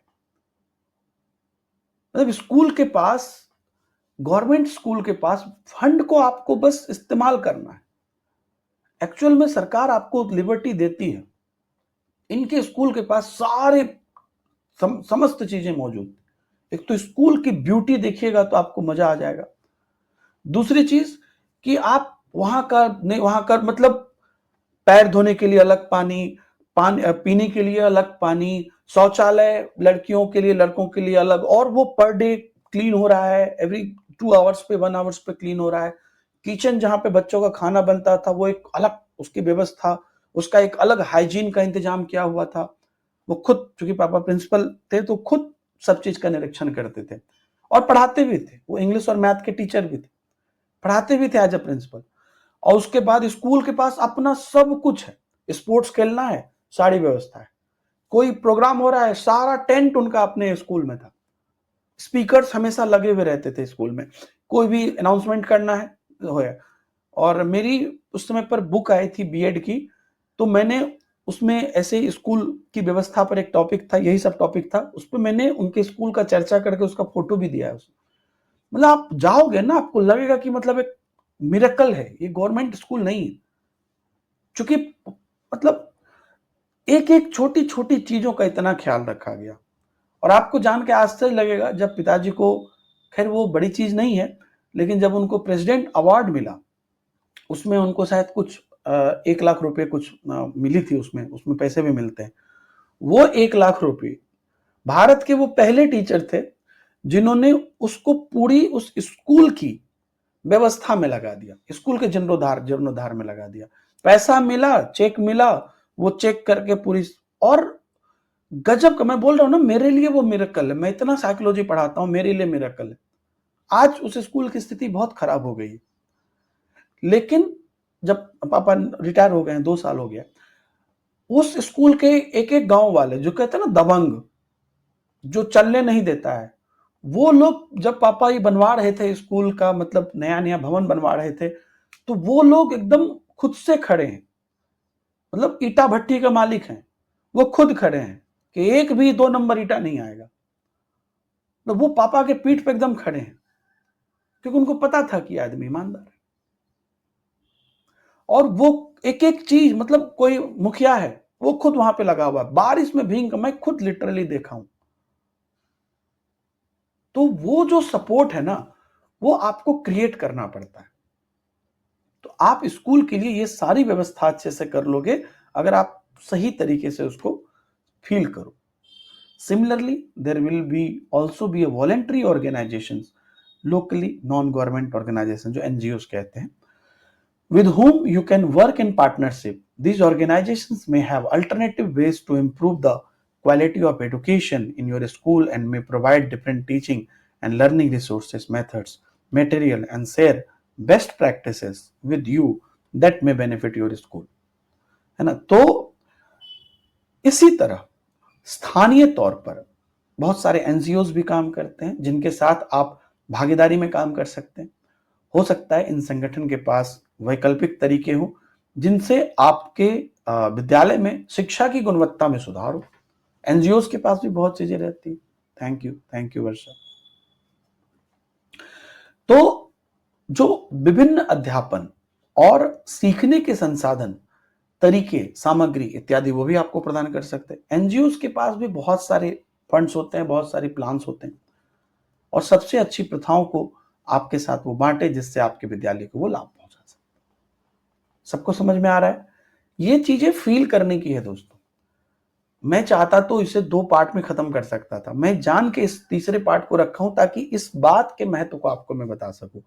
मतलब स्कूल के पास, गवर्नमेंट स्कूल के पास फंड को आपको बस इस्तेमाल करना है। एक्चुअल में सरकार आपको लिबर्टी देती है, इनके स्कूल के पास सारे समस्त चीजें मौजूद। एक तो स्कूल की ब्यूटी देखिएगा तो आपको मजा आ जाएगा। दूसरी चीज कि आप वहां का नहीं, वहां का मतलब पैर धोने के लिए अलग पानी, पीने के लिए अलग पानी, शौचालय लड़कियों के लिए, लड़कों के लिए अलग, और वो पर डे क्लीन हो रहा है, एवरी 2 आवर्स पे, 1 आवर्स पे क्लीन हो रहा है। किचन जहां पे बच्चों का खाना बनता था वो एक अलग उसकी व्यवस्था, उसका एक अलग हाइजीन का इंतजाम किया हुआ था। वो खुद, चूंकि पापा प्रिंसिपल थे तो खुद सब चीज का निरीक्षण करते थे और पढ़ाते भी थे। वो इंग्लिश और मैथ के टीचर भी थे, पढ़ाते भी थे एज ए प्रिंसिपल। और उसके बाद स्कूल के पास अपना सब कुछ है, स्पोर्ट्स खेलना है, सारी व्यवस्था है, कोई प्रोग्राम हो रहा है, सारा टेंट उनका अपने स्कूल में था, स्पीकर्स हमेशा लगे हुए रहते थे स्कूल में, कोई भी अनाउंसमेंट करना है हो। और मेरी उस समय पर बुक आई थी बीएड की, तो मैंने उसमें ऐसे स्कूल की व्यवस्था पर एक टॉपिक था, यही सब टॉपिक था, उस पर मैंने उनके स्कूल का चर्चा करके उसका फोटो भी दिया है उसमें। मतलब आप जाओगे ना, आपको लगेगा कि मतलब एक मिरेकल है, ये गवर्नमेंट स्कूल नहीं है। चूंकि मतलब एक एक छोटी छोटी चीजों का इतना ख्याल रखा गया। और आपको जान के आश्चर्य लगेगा, जब पिताजी को, खैर वो बड़ी चीज नहीं है, लेकिन जब उनको प्रेसिडेंट अवार्ड मिला, उसमें उनको शायद कुछ 1 लाख रुपए कुछ मिली थी, उसमें उसमें पैसे भी मिलते हैं। वो 1 लाख रुपए, भारत के वो पहले टीचर थे जिन्होंने उसको पूरी उस स्कूल की व्यवस्था में लगा दिया, स्कूल के जीर्णोद्धार में लगा दिया। पैसा मिला, चेक मिला, वो चेक करके पूरी। और गजब का, मैं बोल रहा हूँ ना, मेरे लिए वो मिरेकल है। मैं इतना साइकोलॉजी पढ़ाता हूँ, मेरे लिए मिरेकल है। आज उस स्कूल की स्थिति बहुत खराब हो गई है, लेकिन जब पापा रिटायर हो गए हैं, 2 साल हो गया, उस स्कूल के एक-एक गाँव वाले जो कहते हैं ना दबंग, जो चलने नहीं देता है, वो लोग जब पापा ये बनवा रहे थे स्कूल का, मतलब नया-नया भवन बनवा रहे थे, तो वो लोग एकदम खुद से खड़े हैं। मतलब ईटा भट्टी के मालिक हैं, वो खुद खड़े हैं कि एक भी 2 नंबर ईटा नहीं आएगा। तो वो पापा के पीठ पे एकदम खड़े हैं, क्योंकि उनको पता था कि आदमी ईमानदार है। और वो एक-एक चीज, मतलब कोई मुखिया है, वो खुद वहां पे लगा हुआ है, बारिश में भीग, मैं खुद लिटरली देखा हूं। तो वो जो सपोर्ट है ना, वो आपको क्रिएट करना पड़ता है। तो आप स्कूल के लिए ये सारी व्यवस्था अच्छे से कर लोगे अगर आप सही तरीके से उसको फील करो। Similarly, there will be also be a voluntary organizations, locally non-government organization जो NGOs कहते हैं, with whom you can work in partnership. These organizations may have alternative ways to improve the quality of education in your school and may provide different teaching and learning resources, methods, material and share best practices with you that may benefit your school. है ना? तो इसी तरह स्थानीय तौर पर बहुत सारे एनजीओज भी काम करते हैं जिनके साथ आप भागीदारी में काम कर सकते हैं। हो सकता है इन संगठन के पास वैकल्पिक तरीके हो जिनसे आपके विद्यालय में शिक्षा की गुणवत्ता में सुधार हो। एनजीओज के पास भी बहुत चीजें रहती है। थैंक यू वर्षा। तो जो विभिन्न अध्यापन और सीखने के संसाधन, तरीके, सामग्री इत्यादि वो भी आपको प्रदान कर सकते हैं। एनजीओ के पास भी बहुत सारे फंड्स होते हैं, बहुत सारे प्लान्स होते हैं और सबसे अच्छी प्रथाओं को आपके साथ वो बांटे जिससे आपके विद्यालय को वो लाभ पहुंचा सके। सबको समझ में आ रहा है? ये चीजें फील करने की है दोस्तों। मैं चाहता तो इसे 2 पार्ट में खत्म कर सकता था, मैं जान के इस तीसरे पार्ट को रखा हूं ताकि इस बात के महत्व को आपको मैं बता सकूं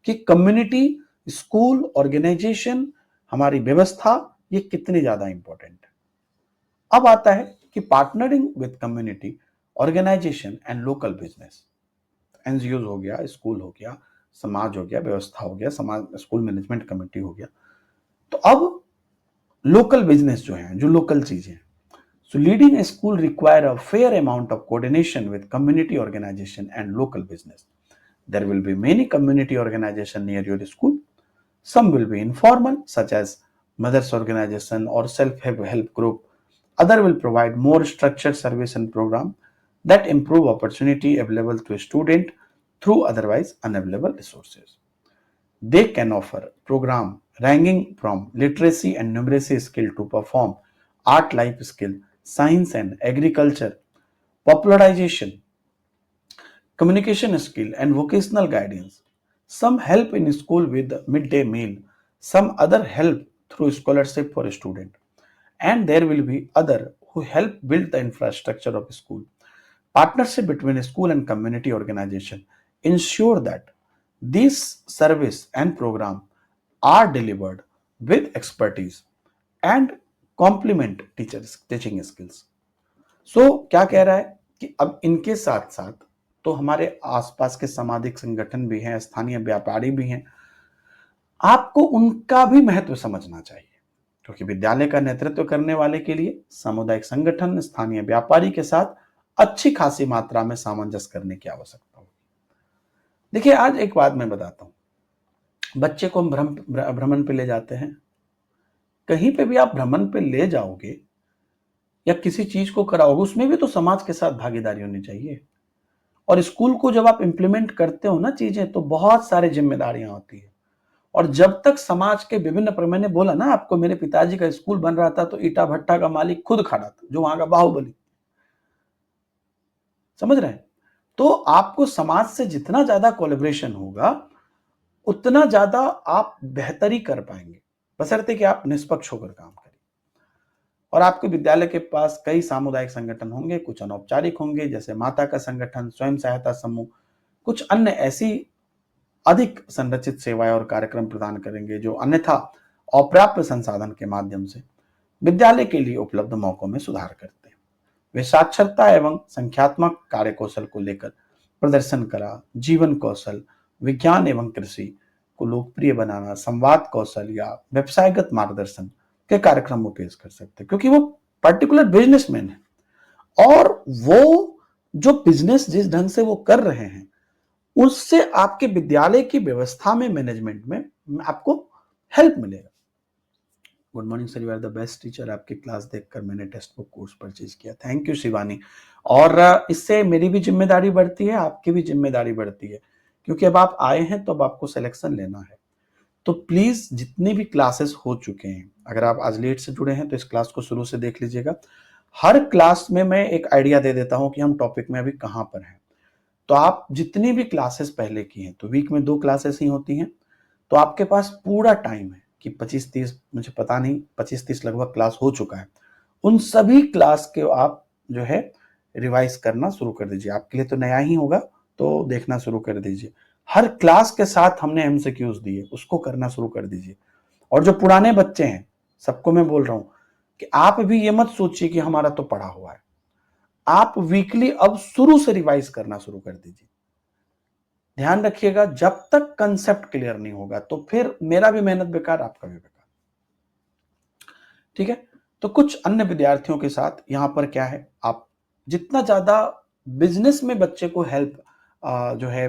कि कम्युनिटी, स्कूल, ऑर्गेनाइजेशन, हमारी व्यवस्था ये कितनी ज्यादा इंपॉर्टेंट है। अब आता है कि partnering with community, organisation and local business. NGO हो गया, स्कूल हो गया, समाज हो गया, व्यवस्था हो गया, समाज स्कूल मैनेजमेंट कमेटी हो गया। तो अब लोकल बिजनेस जो है, जो लोकल चीजें, so leading a school require a fair amount of coordination with community organization and local business. There will be many community organization near your school. Some will be informal, such as mothers organization or self-help group. Other will provide more structured service and program that improve opportunity available to a student through otherwise unavailable resources. They can offer program ranging from literacy and numeracy skill to perform art life skill, science and agriculture, popularization, communication skill and vocational guidance. Some help in school with midday meal, some other help through scholarship for a student, and there will be other who help build the infrastructure of school. Partnership between school and community organization ensure that these service and program are delivered with expertise and complement teachers teaching skills. क्या कह रहा है कि अब इनके साथ साथ तो हमारे आसपास के सामाजिक संगठन भी हैं, स्थानीय व्यापारी भी हैं, आपको उनका भी महत्व समझना चाहिए क्योंकि विद्यालय का नेतृत्व करने वाले के लिए सामुदायिक संगठन, स्थानीय व्यापारी के साथ अच्छी खासी मात्रा में सामंजस्य करने की आवश्यकता होगी। देखिए, आज एक बात मैं बताता हूं, बच्चे को हम भ्रमण पे ले जाते हैं, कहीं पे भी आप भ्रमण पे ले जाओगे या किसी चीज को कराओगे, उसमें भी तो समाज के साथ भागीदारी होनी चाहिए। और स्कूल को जब आप इंप्लीमेंट करते हो ना चीजें, तो बहुत सारी जिम्मेदारियां होती है। और जब तक समाज के विभिन्न, मैंने बोला ना आपको, मेरे पिताजी का स्कूल बन रहा था तो ईटा भट्टा का मालिक खुद खड़ा था, जो वहां का बाहुबली। समझ रहे हैं? तो आपको समाज से जितना ज्यादा कोलैबोरेशन होगा उतना ज्यादा आप बेहतरी कर पाएंगे, बशर्ते कि आप निष्पक्ष होकर काम करें। और आपके विद्यालय के पास कई सामुदायिक संगठन होंगे, कुछ अनौपचारिक होंगे जैसे माता का संगठन, स्वयं सहायता समूह, कुछ अन्य ऐसी अधिक संरचित सेवाएं और कार्यक्रम प्रदान करेंगे जो अन्यथा अपर्याप्त संसाधन के माध्यम से विद्यालय के लिए उपलब्ध मौकों में सुधार करते हैं। वे साक्षरता एवं संख्यात्मक कार्य कौशल को लेकर प्रदर्शन करा, जीवन कौशल, विज्ञान एवं कृषि को लोकप्रिय बनाना, संवाद कौशल या व्यवसायगत मार्गदर्शन के कार्यक्रम वो पेश कर सकते हैं, क्योंकि वो पर्टिकुलर बिजनेसमैन है और वो जो बिजनेस जिस ढंग से वो कर रहे हैं उससे आपके विद्यालय की व्यवस्था में, मैनेजमेंट में आपको हेल्प मिलेगा। Good morning sir, you are the best teacher. आपकी क्लास देखकर मैंने टेक्स्ट बुक कोर्स परचेज किया। Thank you Shivani. और इससे मेरी भी जिम्मेदारी बढ़ती है, आपकी भी जिम्मेदारी बढ़ती है, क्योंकि अब आप आए हैं तो अब आपको सिलेक्शन लेना है। तो प्लीज जितनी भी क्लासेस हो चुके हैं, अगर आप आज लेट से जुड़े हैं तो इस क्लास को शुरू से देख लीजिएगा। हर क्लास में मैं एक आइडिया दे देता हूं कि हम टॉपिक में अभी कहां पर हैं। तो आप जितनी भी क्लासेस पहले की हैं, तो वीक में 2 क्लासेस ही होती हैं, तो आपके पास पूरा टाइम है कि 25-30, मुझे पता नहीं 25-30 लगभग क्लास हो चुका है, उन सभी क्लास के आप जो है रिवाइज करना शुरू कर दीजिए। आपके लिए तो नया ही होगा, तो देखना शुरू कर दीजिए। हर क्लास के साथ हमने एमसीक्यूज दिए, उसको करना शुरू कर दीजिए। और जो पुराने बच्चे हैं, सबको मैं बोल रहा हूं कि आप भी ये मत सोचिए कि हमारा तो पढ़ा हुआ है। आप वीकली अब शुरू से रिवाइज करना शुरू कर दीजिए। ध्यान रखिएगा, जब तक कंसेप्ट क्लियर नहीं होगा तो फिर मेरा भी मेहनत बेकार, आपका भी बेकार। ठीक है, तो कुछ अन्य विद्यार्थियों के साथ यहां पर क्या है, आप जितना ज्यादा बिजनेस में बच्चे को हेल्प जो है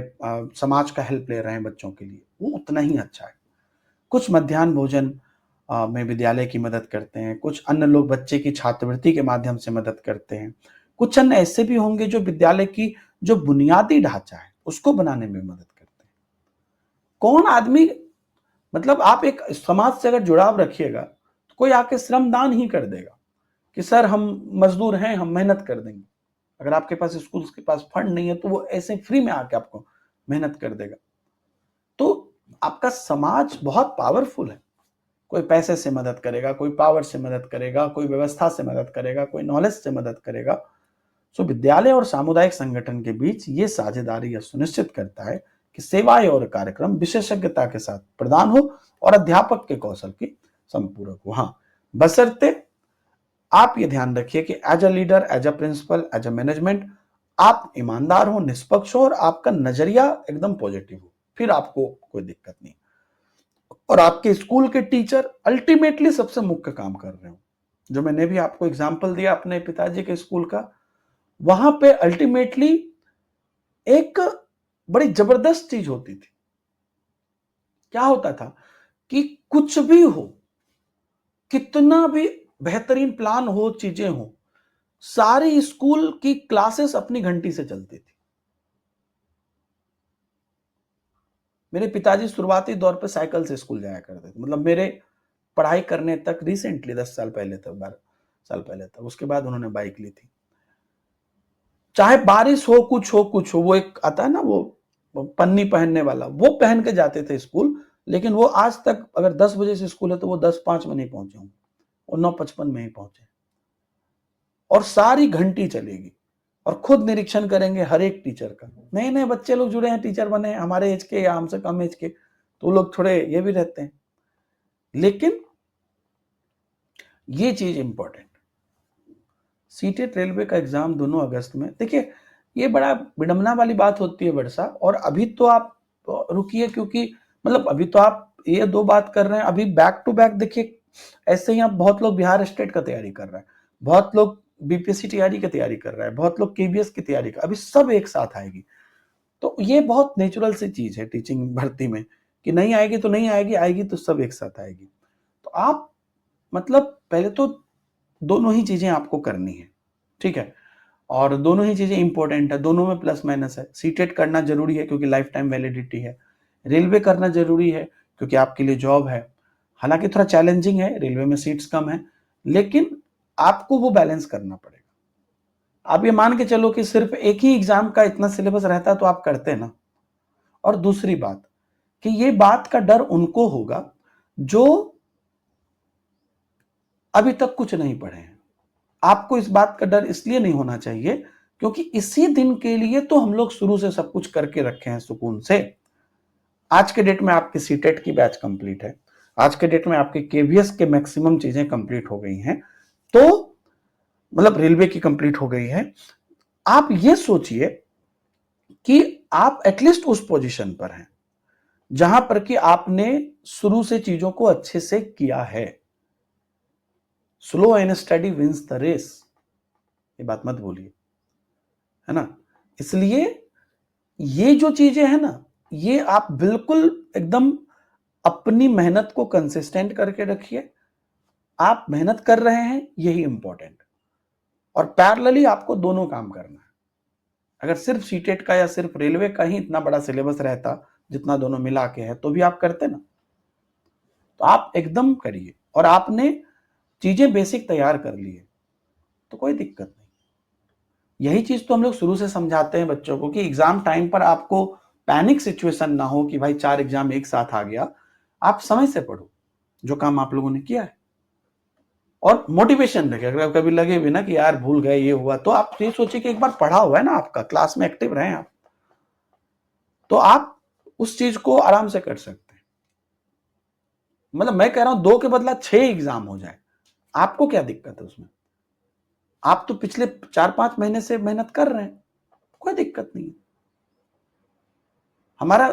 समाज का हेल्प ले रहे हैं बच्चों के लिए, वो उतना ही अच्छा है। कुछ मध्याह्न भोजन में विद्यालय की मदद करते हैं, कुछ अन्य लोग बच्चे की छात्रवृत्ति के माध्यम से मदद करते हैं, कुछ अन्य ऐसे भी होंगे जो विद्यालय की जो बुनियादी ढांचा है उसको बनाने में मदद करते हैं। कौन आदमी, मतलब आप एक समाज से अगर जुड़ाव रखिएगा तो कोई आके श्रमदान ही कर देगा कि सर हम मजदूर हैं, हम मेहनत कर देंगे। अगर आपके पास स्कूल के पास फंड नहीं है तो वो ऐसे फ्री में आके आपको मेहनत कर देगा। तो आपका समाज बहुत पावरफुल है। कोई पैसे से मदद करेगा, कोई पावर से मदद करेगा, कोई व्यवस्था से मदद करेगा, कोई नॉलेज से मदद करेगा। सो विद्यालय और सामुदायिक संगठन के बीच ये साझेदारी यह सुनिश्चित करता है कि सेवाएं और कार्यक्रम विशेषज्ञता के साथ प्रदान हो और अध्यापक के कौशल की संपूरक हो। हाँ, बशर्ते आप ये ध्यान रखिए कि as a leader, as a principal, as a management आप ईमानदार हो, निष्पक्ष हो और आपका नजरिया एकदम पॉजिटिव हो, फिर आपको कोई दिक्कत नहीं। और आपके स्कूल के टीचर अल्टीमेटली सबसे मुख्य काम कर रहे हो। जो मैंने भी आपको एग्जांपल दिया अपने पिताजी के स्कूल का, वहां पे अल्टीमेटली एक बड़ी जबरदस्त चीज होती थी। क्या होता था कि कुछ भी हो, कितना भी बेहतरीन प्लान हो, चीजें हो, सारी स्कूल की क्लासेस अपनी घंटी से चलती थी। मेरे पिताजी शुरुआती दौर पे साइकिल से स्कूल जाया करते थे, मतलब मेरे पढ़ाई करने तक, रिसेंटली 10 साल पहले तक, 12 साल पहले तक, उसके बाद उन्होंने बाइक ली थी। चाहे बारिश हो, कुछ हो, कुछ हो, वो एक आता है ना वो पन्नी पहनने वाला, वो पहन के जाते थे स्कूल। लेकिन वो आज तक अगर 10 बजे से स्कूल है तो वो 10:05 में नहीं पहुंचे होंगे, वो 9:55 में ही पहुंचे। और सारी घंटी चलेगी और खुद निरीक्षण करेंगे हर एक टीचर का। नए नए बच्चे लोग जुड़े हैं, टीचर बने हैं, हमारे एज के या हमसे कम एज के, तो लोग थोड़े ये भी रहते हैं। लेकिन ये चीज इंपॉर्टेंट, सीटेट रेलवे का एग्जाम दोनों अगस्त में। देखिए, ये बड़ा विडंबना वाली बात होती है वर्षा, और अभी तो आप रुकिए, क्योंकि मतलब अभी तो आप ये 2 बात कर रहे हैं, अभी बैक टू बैक देखिए। ऐसे ही आप, बहुत लोग बिहार स्टेट का तैयारी कर रहे हैं, बहुत लोग बीपीएससी टीआरई की तैयारी कर रहे हैं, बहुत लोग केबीएस की तैयारी कर, अभी सब एक साथ आएगी। तो ये बहुत नेचुरल सी चीज है टीचिंग भर्ती में, कि नहीं आएगी तो नहीं आएगी, आएगी तो सब एक साथ आएगी। तो आप मतलब पहले तो दोनों ही चीजें आपको करनी है, ठीक है, और दोनों ही चीजें इंपॉर्टेंट है, दोनों में प्लस माइनस है। सीटेट करना जरूरी है क्योंकि लाइफ टाइम वैलिडिटी है, रेलवे करना जरूरी है क्योंकि आपके लिए जॉब है। हालांकि थोड़ा चैलेंजिंग है, रेलवे में सीट्स कम है, लेकिन आपको वो बैलेंस करना पड़ेगा। आप ये मान के चलो कि सिर्फ एक ही एग्जाम का इतना सिलेबस रहता तो आप करते ना। और दूसरी बात कि ये बात का डर उनको होगा जो अभी तक कुछ नहीं पढ़े हैं। आपको इस बात का डर इसलिए नहीं होना चाहिए क्योंकि इसी दिन के लिए तो हम लोग शुरू से सब कुछ करके रखे हैं सुकून से। आज के डेट में आपकी सीटेट की बैच कंप्लीट है, आज के डेट में आपके केवीएस के मैक्सिमम चीजें कंप्लीट हो गई हैं। तो मतलब रेलवे की कंप्लीट हो गई है। आप ये सोचिए कि आप एटलीस्ट उस पोजीशन पर हैं जहां पर कि आपने शुरू से चीजों को अच्छे से किया है। Slow and study wins the race, ये बात मत भूलिए, है ना। इसलिए ये जो चीजें हैं ना, ये आप बिल्कुल एकदम अपनी मेहनत को कंसिस्टेंट करके रखिए। आप मेहनत कर रहे हैं, यही इंपॉर्टेंट। और पैरेलली आपको दोनों काम करना है। अगर सिर्फ सीटेट का या सिर्फ रेलवे का ही इतना बड़ा सिलेबस रहता जितना दोनों मिला के है, तो भी आप करते ना। तो आप एकदम करिए, और आपने चीजें बेसिक तैयार कर ली है तो कोई दिक्कत नहीं। यही चीज तो हम लोग शुरू से समझाते हैं बच्चों को कि एग्जाम टाइम पर आपको पैनिक सिचुएशन ना हो कि भाई 4 एग्जाम एक साथ आ गया। आप समय से पढ़ो जो काम आप लोगों ने किया है, और मोटिवेशन रखे। अगर कभी लगे भी ना कि यार भूल गए, ये हुआ, तो आप ये सोचिए कि एक बार पढ़ा हुआ है ना, आपका क्लास में एक्टिव रहे आप, तो आप उस चीज को आराम से कर सकते हैं। मतलब मैं कह रहा हूं 2 के बदला 6 एग्जाम हो जाए, आपको क्या दिक्कत है उसमें? आप तो पिछले 4-5 महीने से मेहनत कर रहे हैं, कोई दिक्कत नहीं है। हमारा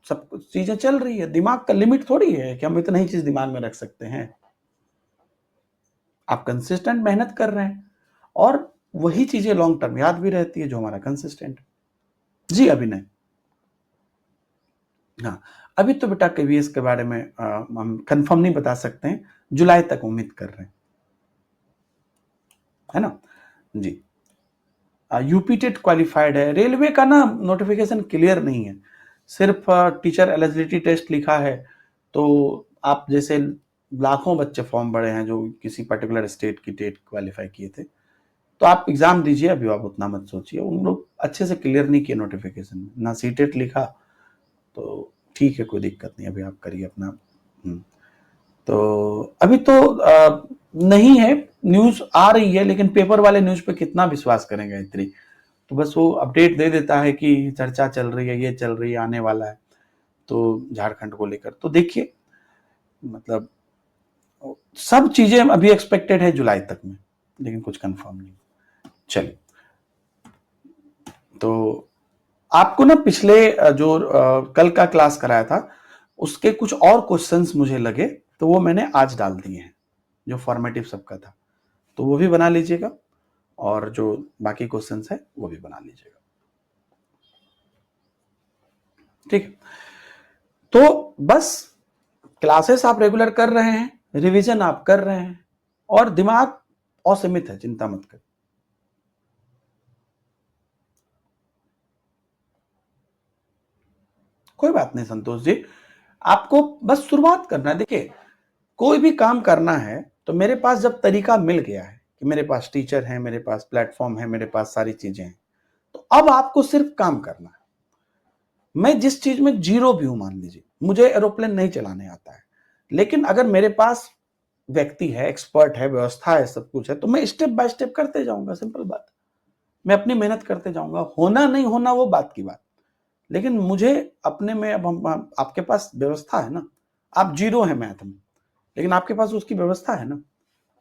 सब कुछ चीजें चल रही है, दिमाग का लिमिट थोड़ी है कि हम इतना ही चीज दिमाग में रख सकते हैं। आप कंसिस्टेंट मेहनत कर रहे हैं, और वही चीजें लॉन्ग टर्म याद भी रहती है जो हमारा कंसिस्टेंट। जी अभिनय। हाँ, अभी तो बेटा केवीएस के बारे में हम कंफर्म नहीं बता सकते हैं, जुलाई तक उम्मीद कर रहे हैं, है ना। जी, यूपी टेट क्वालिफाइड है। रेलवे का ना नोटिफिकेशन क्लियर नहीं है, सिर्फ टीचर एलिजिबिलिटी टेस्ट लिखा है। तो आप जैसे लाखों बच्चे फॉर्म भरे हैं जो किसी पर्टिकुलर स्टेट की टेट क्वालिफाई किए थे, तो आप एग्जाम दीजिए, अभी आप उतना मत सोचिए। उन लोग अच्छे से क्लियर नहीं किए नोटिफिकेशन, ना सीटेट लिखा, तो ठीक है, कोई दिक्कत नहीं, अभी आप करिए अपना। तो अभी तो नहीं है, न्यूज आ रही है, लेकिन पेपर वाले न्यूज पे कितना विश्वास करेंगे इतनी। तो बस वो अपडेट दे देता है कि चर्चा चल रही है, ये चल रही है, आने वाला है, तो झारखंड को लेकर तो देखिए, मतलब सब चीजें अभी एक्सपेक्टेड है जुलाई तक में, लेकिन कुछ कंफर्म नहीं। चलिए, तो आपको ना पिछले जो कल का क्लास कराया था उसके कुछ और क्वेश्चंस मुझे लगे, तो वो मैंने आज डाल दिए हैं, जो फॉर्मेटिव सबका था, तो वो भी बना लीजिएगा, और जो बाकी क्वेश्चंस है वो भी बना लीजिएगा, ठीक है। तो बस क्लासेस आप रेगुलर कर रहे हैं, रिवीजन आप कर रहे हैं, और दिमाग असीमित है, चिंता मत कर। कोई बात नहीं संतोष जी, आपको बस शुरुआत करना है। देखिए, कोई भी काम करना है तो मेरे पास जब तरीका मिल गया है कि मेरे पास टीचर है, मेरे पास प्लेटफॉर्म है, मेरे पास सारी चीजें हैं, तो अब आपको सिर्फ काम करना है। मैं जिस चीज में जीरो भी हूं, मान लीजिए मुझे एरोप्लेन नहीं चलाने आता है, लेकिन अगर मेरे पास व्यक्ति है, एक्सपर्ट है, व्यवस्था है, सब कुछ है, तो मैं स्टेप बाय स्टेप करते जाऊंगा, सिंपल बात। मैं अपनी मेहनत करते जाऊंगा, होना नहीं होना वो बात की बात, लेकिन मुझे अपने में, अब आपके पास व्यवस्था है ना, आप जीरो है मैथ में, लेकिन आपके पास उसकी व्यवस्था है ना,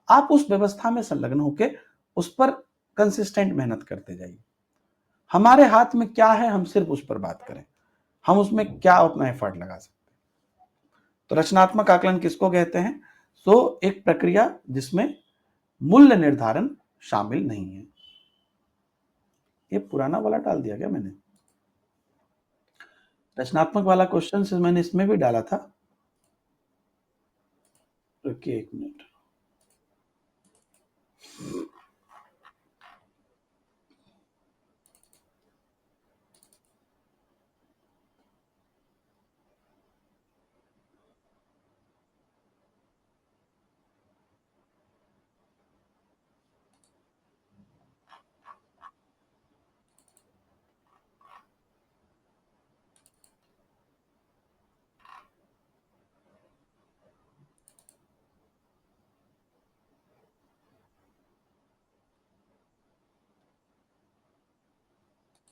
आप उस व्यवस्था में संलग्न होके उस पर कंसिस्टेंट मेहनत करते जाइए। हमारे हाथ में क्या है, हम सिर्फ उस पर बात करें, हम उसमें क्या अपना एफर्ट लगा सकते हैं। तो रचनात्मक आकलन किसको कहते हैं? सो एक प्रक्रिया जिसमें मूल्य निर्धारण शामिल नहीं है। ये पुराना वाला डाल दिया क्या मैंने? रचनात्मक वाला क्वेश्चन मैंने इसमें भी डाला था। रुकिए एक मिनट।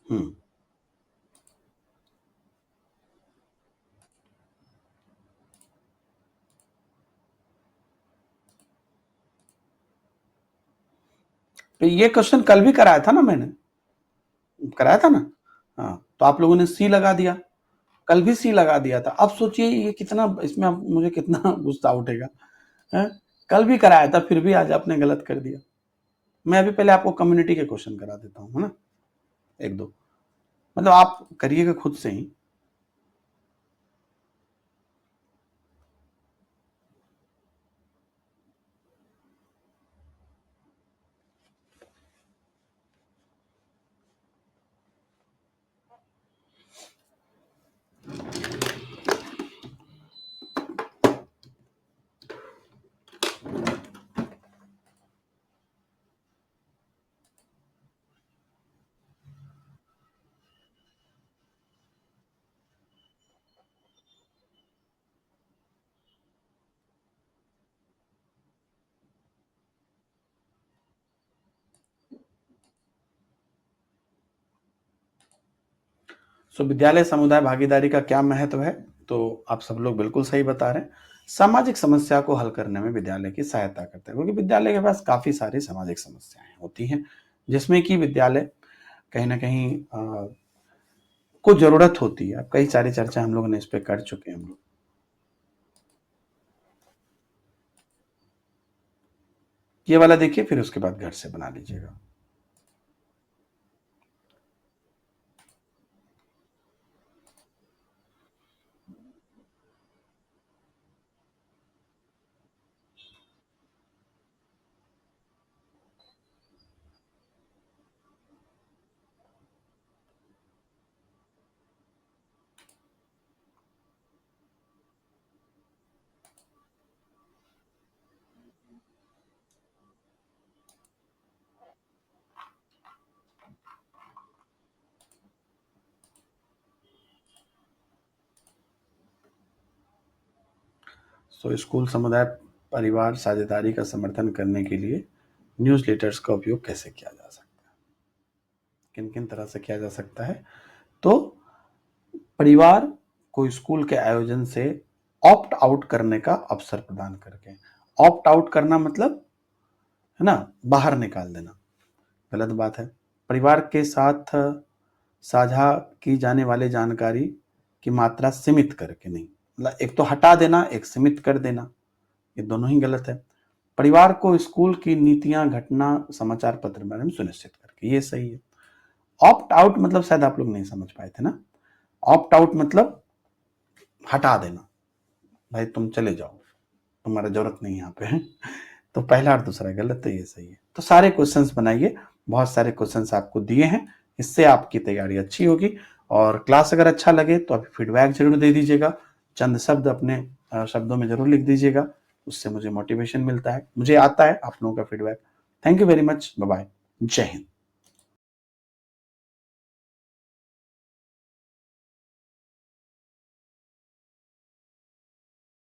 हम्म तो ये क्वेश्चन कल भी कराया था ना मैंने, कराया था ना? हाँ, तो आप लोगों ने सी लगा दिया, कल भी सी लगा दिया था। अब सोचिए ये कितना, इसमें अब मुझे कितना गुस्सा उठेगा, हैं? कल भी कराया था, फिर भी आज आपने गलत कर दिया। मैं अभी पहले आपको कम्युनिटी के क्वेश्चन करा देता हूँ, है ना? 1-2 मतलब आप करिएगा खुद से ही। सो विद्यालय समुदाय भागीदारी का क्या महत्व है? तो आप सब लोग बिल्कुल सही बता रहे हैं। सामाजिक समस्या को हल करने में विद्यालय की सहायता करता है, क्योंकि विद्यालय के पास काफ़ी सारी सामाजिक समस्याएँ होती हैं, जिसमें कि विद्यालय कहीं न कहीं को ज़रूरत होती है। अब कई सारी चर्चा हम लोगों ने इस पे कर चुके हैं हम लोग। ये वाला देखिए, फिर उसके बाद घर से बना लीजिएगा। सो स्कूल समुदाय परिवार साझेदारी का समर्थन करने के लिए न्यूज़लेटर्स का उपयोग कैसे किया जा सकता है? किन-किन तरह से किया जा सकता है? तो परिवार को स्कूल के आयोजन से ऑप्ट आउट करने का अवसर प्रदान करके। ऑप्ट आउट करना मतलब, है ना, बाहर निकाल देना, गलत बात है। परिवार के साथ साझा की जाने वाली जानकारी की मात्रा सीमित करके नहीं, मतलब एक तो हटा देना, एक सीमित कर देना, ये दोनों ही गलत है। परिवार को स्कूल की नीतियां, घटना, समाचार पत्र बारे में सुनिश्चित करके, ये सही है। ऑप्ट आउट मतलब शायद आप लोग नहीं समझ पाए थे ना। ऑप्ट आउट मतलब हटा देना, भाई तुम चले जाओ, तुम्हारा जरूरत नहीं यहाँ पे है। तो पहला और दूसरा गलत है, ये सही है। तो सारे क्वेश्चंस बनाइए, बहुत सारे क्वेश्चंस आपको दिए हैं, इससे आपकी तैयारी अच्छी होगी। और क्लास अगर अच्छा लगे तो आप फीडबैक जरूर दे दीजिएगा, चंद शब्द अपने शब्दों में जरूर लिख दीजिएगा, उससे मुझे मोटिवेशन मिलता है, मुझे आता है आप लोगों का feedback. Thank you very much, bye bye, जय हिंद।